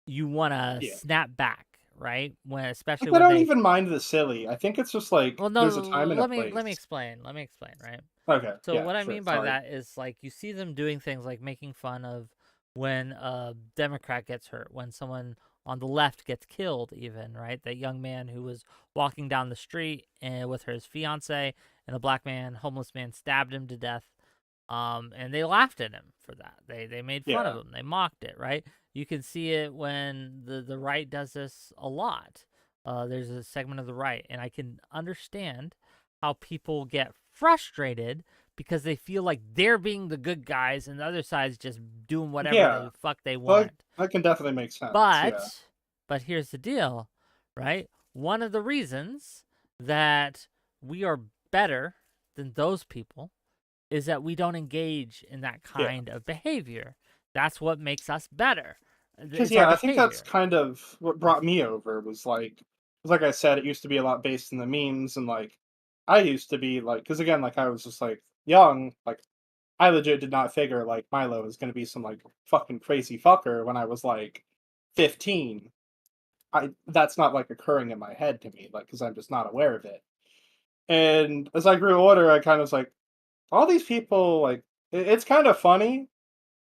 Speaker 1: you want to
Speaker 8: Yeah.
Speaker 1: snap back, right? When especially
Speaker 8: Like, I
Speaker 1: when
Speaker 8: don't
Speaker 1: they
Speaker 8: even mind the silly. I think it's just like
Speaker 1: well, no,
Speaker 8: there's a time and a place.
Speaker 1: let me explain, right?
Speaker 8: Okay.
Speaker 1: So
Speaker 8: Yeah.
Speaker 1: what I
Speaker 8: Sure.
Speaker 1: mean by
Speaker 8: Sorry.
Speaker 1: that is like you see them doing things like making fun of when a Democrat gets hurt, when someone on the left gets killed, even, right? That young man who was walking down the street and with his fiance, and a black man, homeless man, stabbed him to death. And they laughed at him for that. They made fun of
Speaker 8: Yeah.
Speaker 1: him. They mocked it, right? You can see it when the right does this a lot. There's a segment of the right, and I can understand how people get frustrated because they feel like they're being the good guys and the other side's just doing whatever
Speaker 8: Yeah.
Speaker 1: they fuck they
Speaker 8: Well,
Speaker 1: want.
Speaker 8: that can definitely make sense. Yeah.
Speaker 1: But here's the deal, right? One of the reasons that we are better than those people is that we don't engage in that
Speaker 8: Yeah.
Speaker 1: kind of behavior. That's what makes us better.
Speaker 8: Because
Speaker 1: It's our
Speaker 8: I think that's
Speaker 1: behavior.
Speaker 8: kind of what brought me over was like I said, it used to be a lot based in the memes and like I used to be like, because again, like I was just like young, like I legit did not figure like Milo was gonna be some like fucking crazy fucker when I was like 15. That's not like occurring in my head to me, like because I'm just not aware of it. And as I grew older, I kind of was like, all these people like it's kind of funny,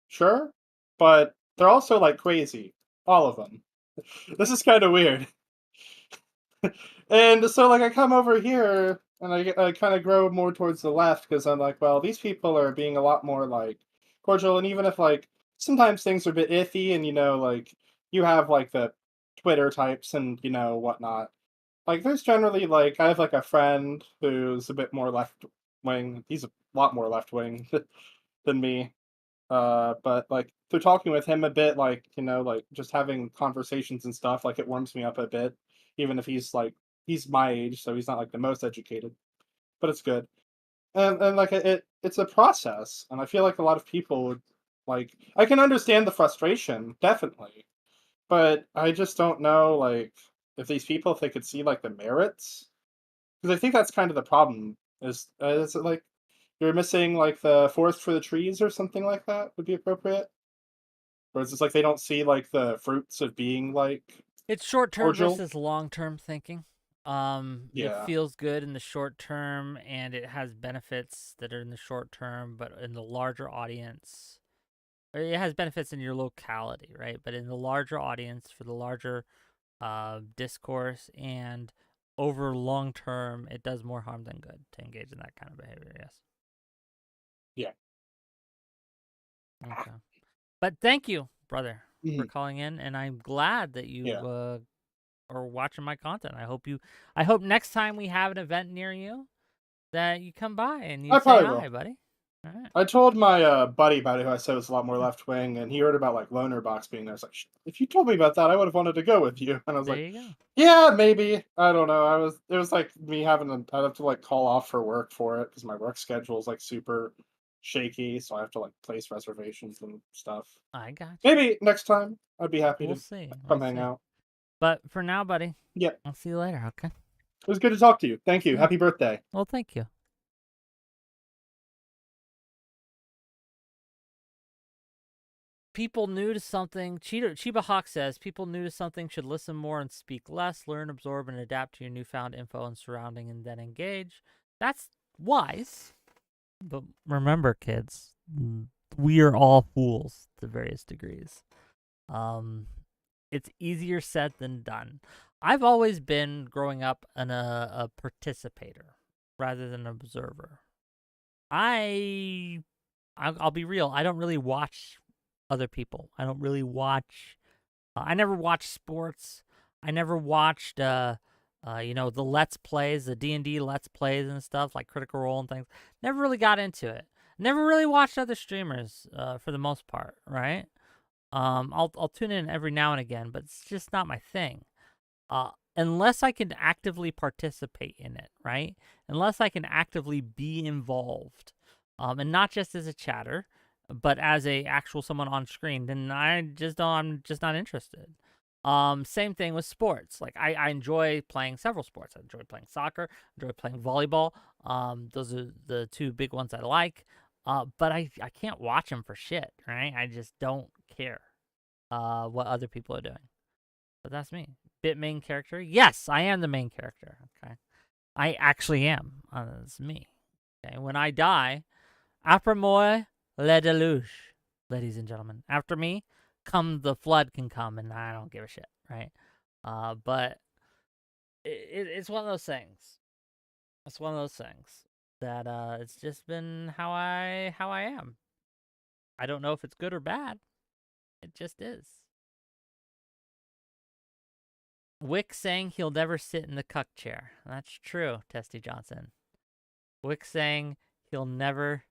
Speaker 8: sure, but they're also like crazy, all of them. This is kind of weird. And so like I come over here and I kind of grow more towards the left because I'm like, well, these people are being a lot more like cordial, and even if like sometimes things are a bit iffy, and like you have like the Twitter types and whatnot. Like there's generally like I have like a friend who's a bit more left wing. He's a lot more left wing than me. But like through talking with him a bit, like like just having conversations and stuff, like it warms me up a bit, even if he's my age, so he's not like the most educated, but it's good. And like it's a process, and I feel like a lot of people would like I can understand the frustration, definitely, but I just don't know like if these people if they could see like the merits, because I think that's kind of the problem. Is it like you're missing like the forest for the trees or something like that would be appropriate? Or is it like they don't see like the fruits of being like
Speaker 1: It's short term
Speaker 8: cordial?
Speaker 1: versus long term thinking. It
Speaker 8: Yeah.
Speaker 1: feels good in the short term and it has benefits that are in the short term, but in the larger audience, or it has benefits in your locality, right? But in the larger audience, for the larger discourse and over long term, it does more harm than good to engage in that kind of behavior. Yes.
Speaker 8: Yeah.
Speaker 1: Okay. But thank you, brother, for
Speaker 8: Mhm.
Speaker 1: calling in, and I'm glad that you
Speaker 8: Yeah.
Speaker 1: are watching my content. I hope next time we have an event near you that you come by and you
Speaker 8: I
Speaker 1: say
Speaker 8: probably will.
Speaker 1: hi, buddy. All right.
Speaker 8: I told my buddy about it, who I said was a lot more left wing, and he heard about like Loner Box being there. I was like, if you told me about that, I would have wanted to go with you. And I was
Speaker 1: There
Speaker 8: like,
Speaker 1: you go.
Speaker 8: yeah, maybe. I don't know. It was like me having to, I'd have to like call off for work for it because my work schedule is like super shaky, so I have to like place reservations and stuff.
Speaker 1: I got you.
Speaker 8: Maybe next time I'd be happy
Speaker 1: We'll
Speaker 8: to
Speaker 1: see.
Speaker 8: come
Speaker 1: We'll
Speaker 8: hang
Speaker 1: see.
Speaker 8: out.
Speaker 1: But for now, buddy,
Speaker 8: Yeah,
Speaker 1: I'll see you later, okay?
Speaker 8: it was good to talk to you. Thank you.
Speaker 1: Yeah.
Speaker 8: Happy birthday.
Speaker 1: Well, thank you. People new to something, Chiba Hawk says, people new to something should listen more and speak less, learn, absorb, and adapt to your newfound info and surrounding, and then engage. That's wise. But remember, kids, we are all fools to various degrees. It's easier said than done. I've always been, growing up, a participator rather than an observer. I'll be real. I don't really watch other people. I don't really watch. I never watched sports. I never watched, the Let's Plays, the D&D Let's Plays and stuff like Critical Role and things. Never really got into it. Never really watched other streamers, for the most part, right? I'll tune in every now and again, but it's just not my thing. Unless I can actively participate in it, right? Unless I can actively be involved, and not just as a chatter, but as a actual someone on screen, then I'm just not interested. Same thing with sports. Like I enjoy playing several sports. I enjoy playing soccer, enjoy playing volleyball. Those are the two big ones I like. But I can't watch them for shit, right? I just don't care what other people are doing. But that's me. Bit main character? Yes, I am the main character. Okay. I actually am. It's me. Okay. When I die, après moi, le deluge, ladies and gentlemen. After me, the flood can come, and I don't give a shit, right? But it's one of those things. It's one of those things that it's just been how I am. I don't know if it's good or bad. It just is. Wick saying he'll never sit in the cuck chair. That's true, Testy Johnson. Wick saying he'll never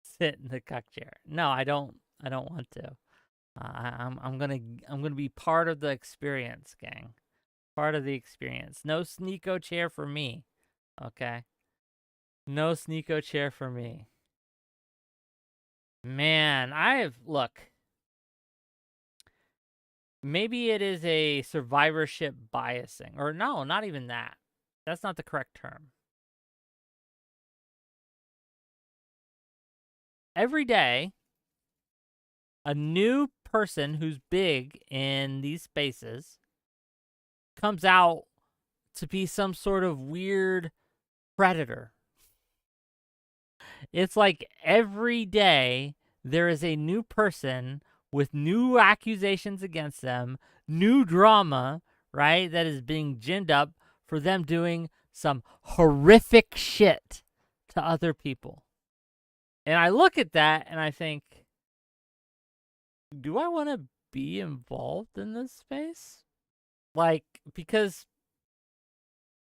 Speaker 1: sit in the cuck chair. No, I don't want to. I'm gonna be part of the experience, gang. Part of the experience. No sneako chair for me. Okay. No sneako chair for me. Man, look. Maybe it is a survivorship biasing. Or no, not even that. That's not the correct term. Every day, a new person who's big in these spaces comes out to be some sort of weird predator. It's like every day there is a new person with new accusations against them, new drama, right, that is being ginned up for them doing some horrific shit to other people. And I look at that and I think, do I want to be involved in this space? Like, because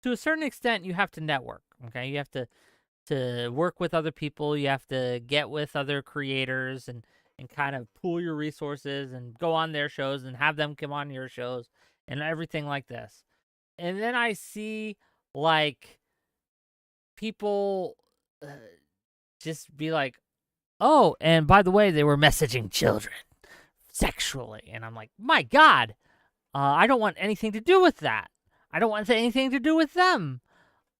Speaker 1: to a certain extent, you have to network, okay? You have to work with other people. You have to get with other creators and kind of pool your resources and go on their shows and have them come on your shows and everything like this. And then I see, like, people just be like, oh, and by the way, they were messaging children sexually. And I'm like, my God, I don't want anything to do with that. I don't want anything to do with them.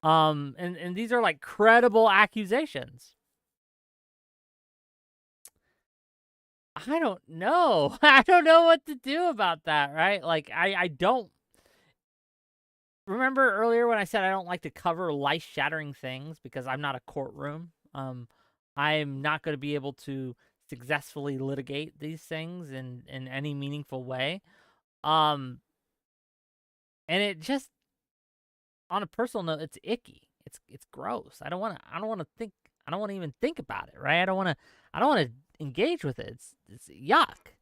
Speaker 1: And these are like credible accusations. I don't know. I don't know what to do about that, right? Like, I don't. Remember earlier when I said I don't like to cover life-shattering things because I'm not a courtroom? I'm not going to be able to successfully litigate these things in any meaningful way. And it just, on a personal note, it's icky. It's gross. I don't want to even think about it, right? I don't want to engage with it. It's yuck.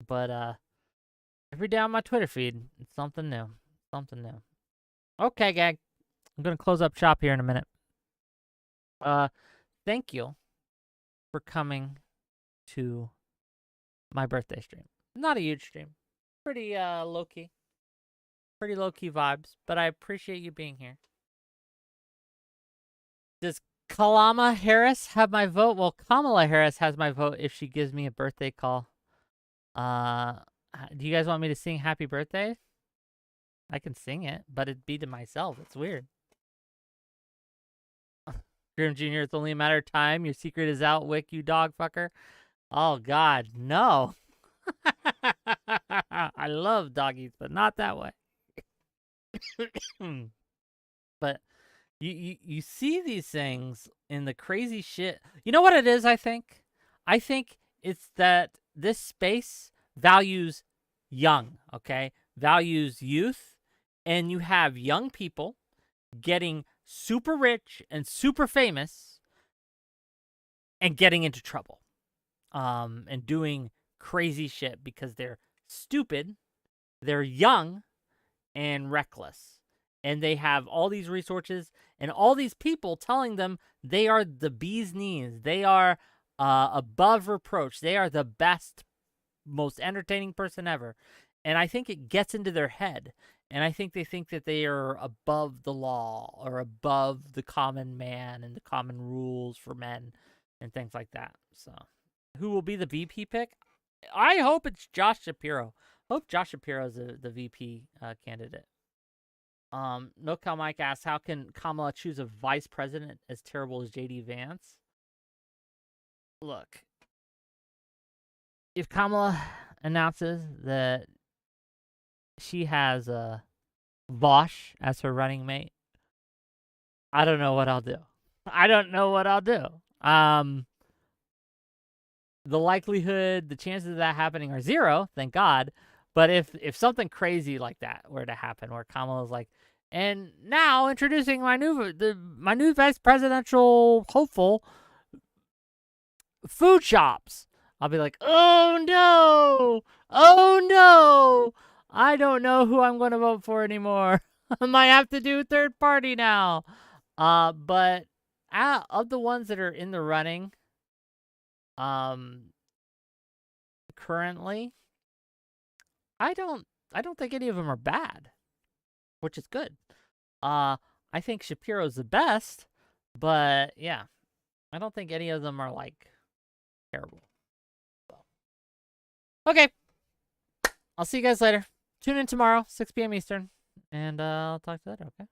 Speaker 1: But every day on my Twitter feed, it's something new. Something new. Okay, gang. I'm gonna close up shop here in a minute. Thank you for coming to my birthday stream. Not a huge stream. Pretty low key. Pretty low key vibes, but I appreciate you being here. Does Kalama Harris have my vote? Well, Kamala Harris has my vote if she gives me a birthday call. Do you guys want me to sing happy birthday? I can sing it, but it'd be to myself. It's weird. Grim Jr., it's only a matter of time. Your secret is out, Wick, you dog fucker. Oh, God, no. I love doggies, but not that way. But you see these things in the crazy shit. You know what it is, I think? I think it's that this space values young, okay? Values youth. And you have young people getting super rich and super famous and getting into trouble. And doing crazy shit because they're stupid, they're young, and reckless. And they have all these resources and all these people telling them they are the bee's knees. They are above reproach. They are the best, most entertaining person ever. And I think it gets into their head. And I think they think that they are above the law or above the common man and the common rules for men and things like that. So, who will be the VP pick? I hope it's Josh Shapiro. I hope Josh Shapiro is the VP candidate. NoCal Mike asks, how can Kamala choose a vice president as terrible as JD Vance? Look, if Kamala announces that she has Vosh as her running mate, I don't know what I'll do. I don't know what I'll do. The likelihood, the chances of that happening are zero, thank God. But if something crazy like that were to happen, where Kamala's like, and now introducing my new vice presidential hopeful, food shops, I'll be like, oh no, I don't know who I'm going to vote for anymore. I might have to do third party now. But of the ones that are in the running, currently, I don't think any of them are bad, which is good. I think Shapiro's the best, but yeah, I don't think any of them are like terrible. So. Okay, I'll see you guys later. Tune in tomorrow, 6 p.m. Eastern, and I'll talk to you later. Okay.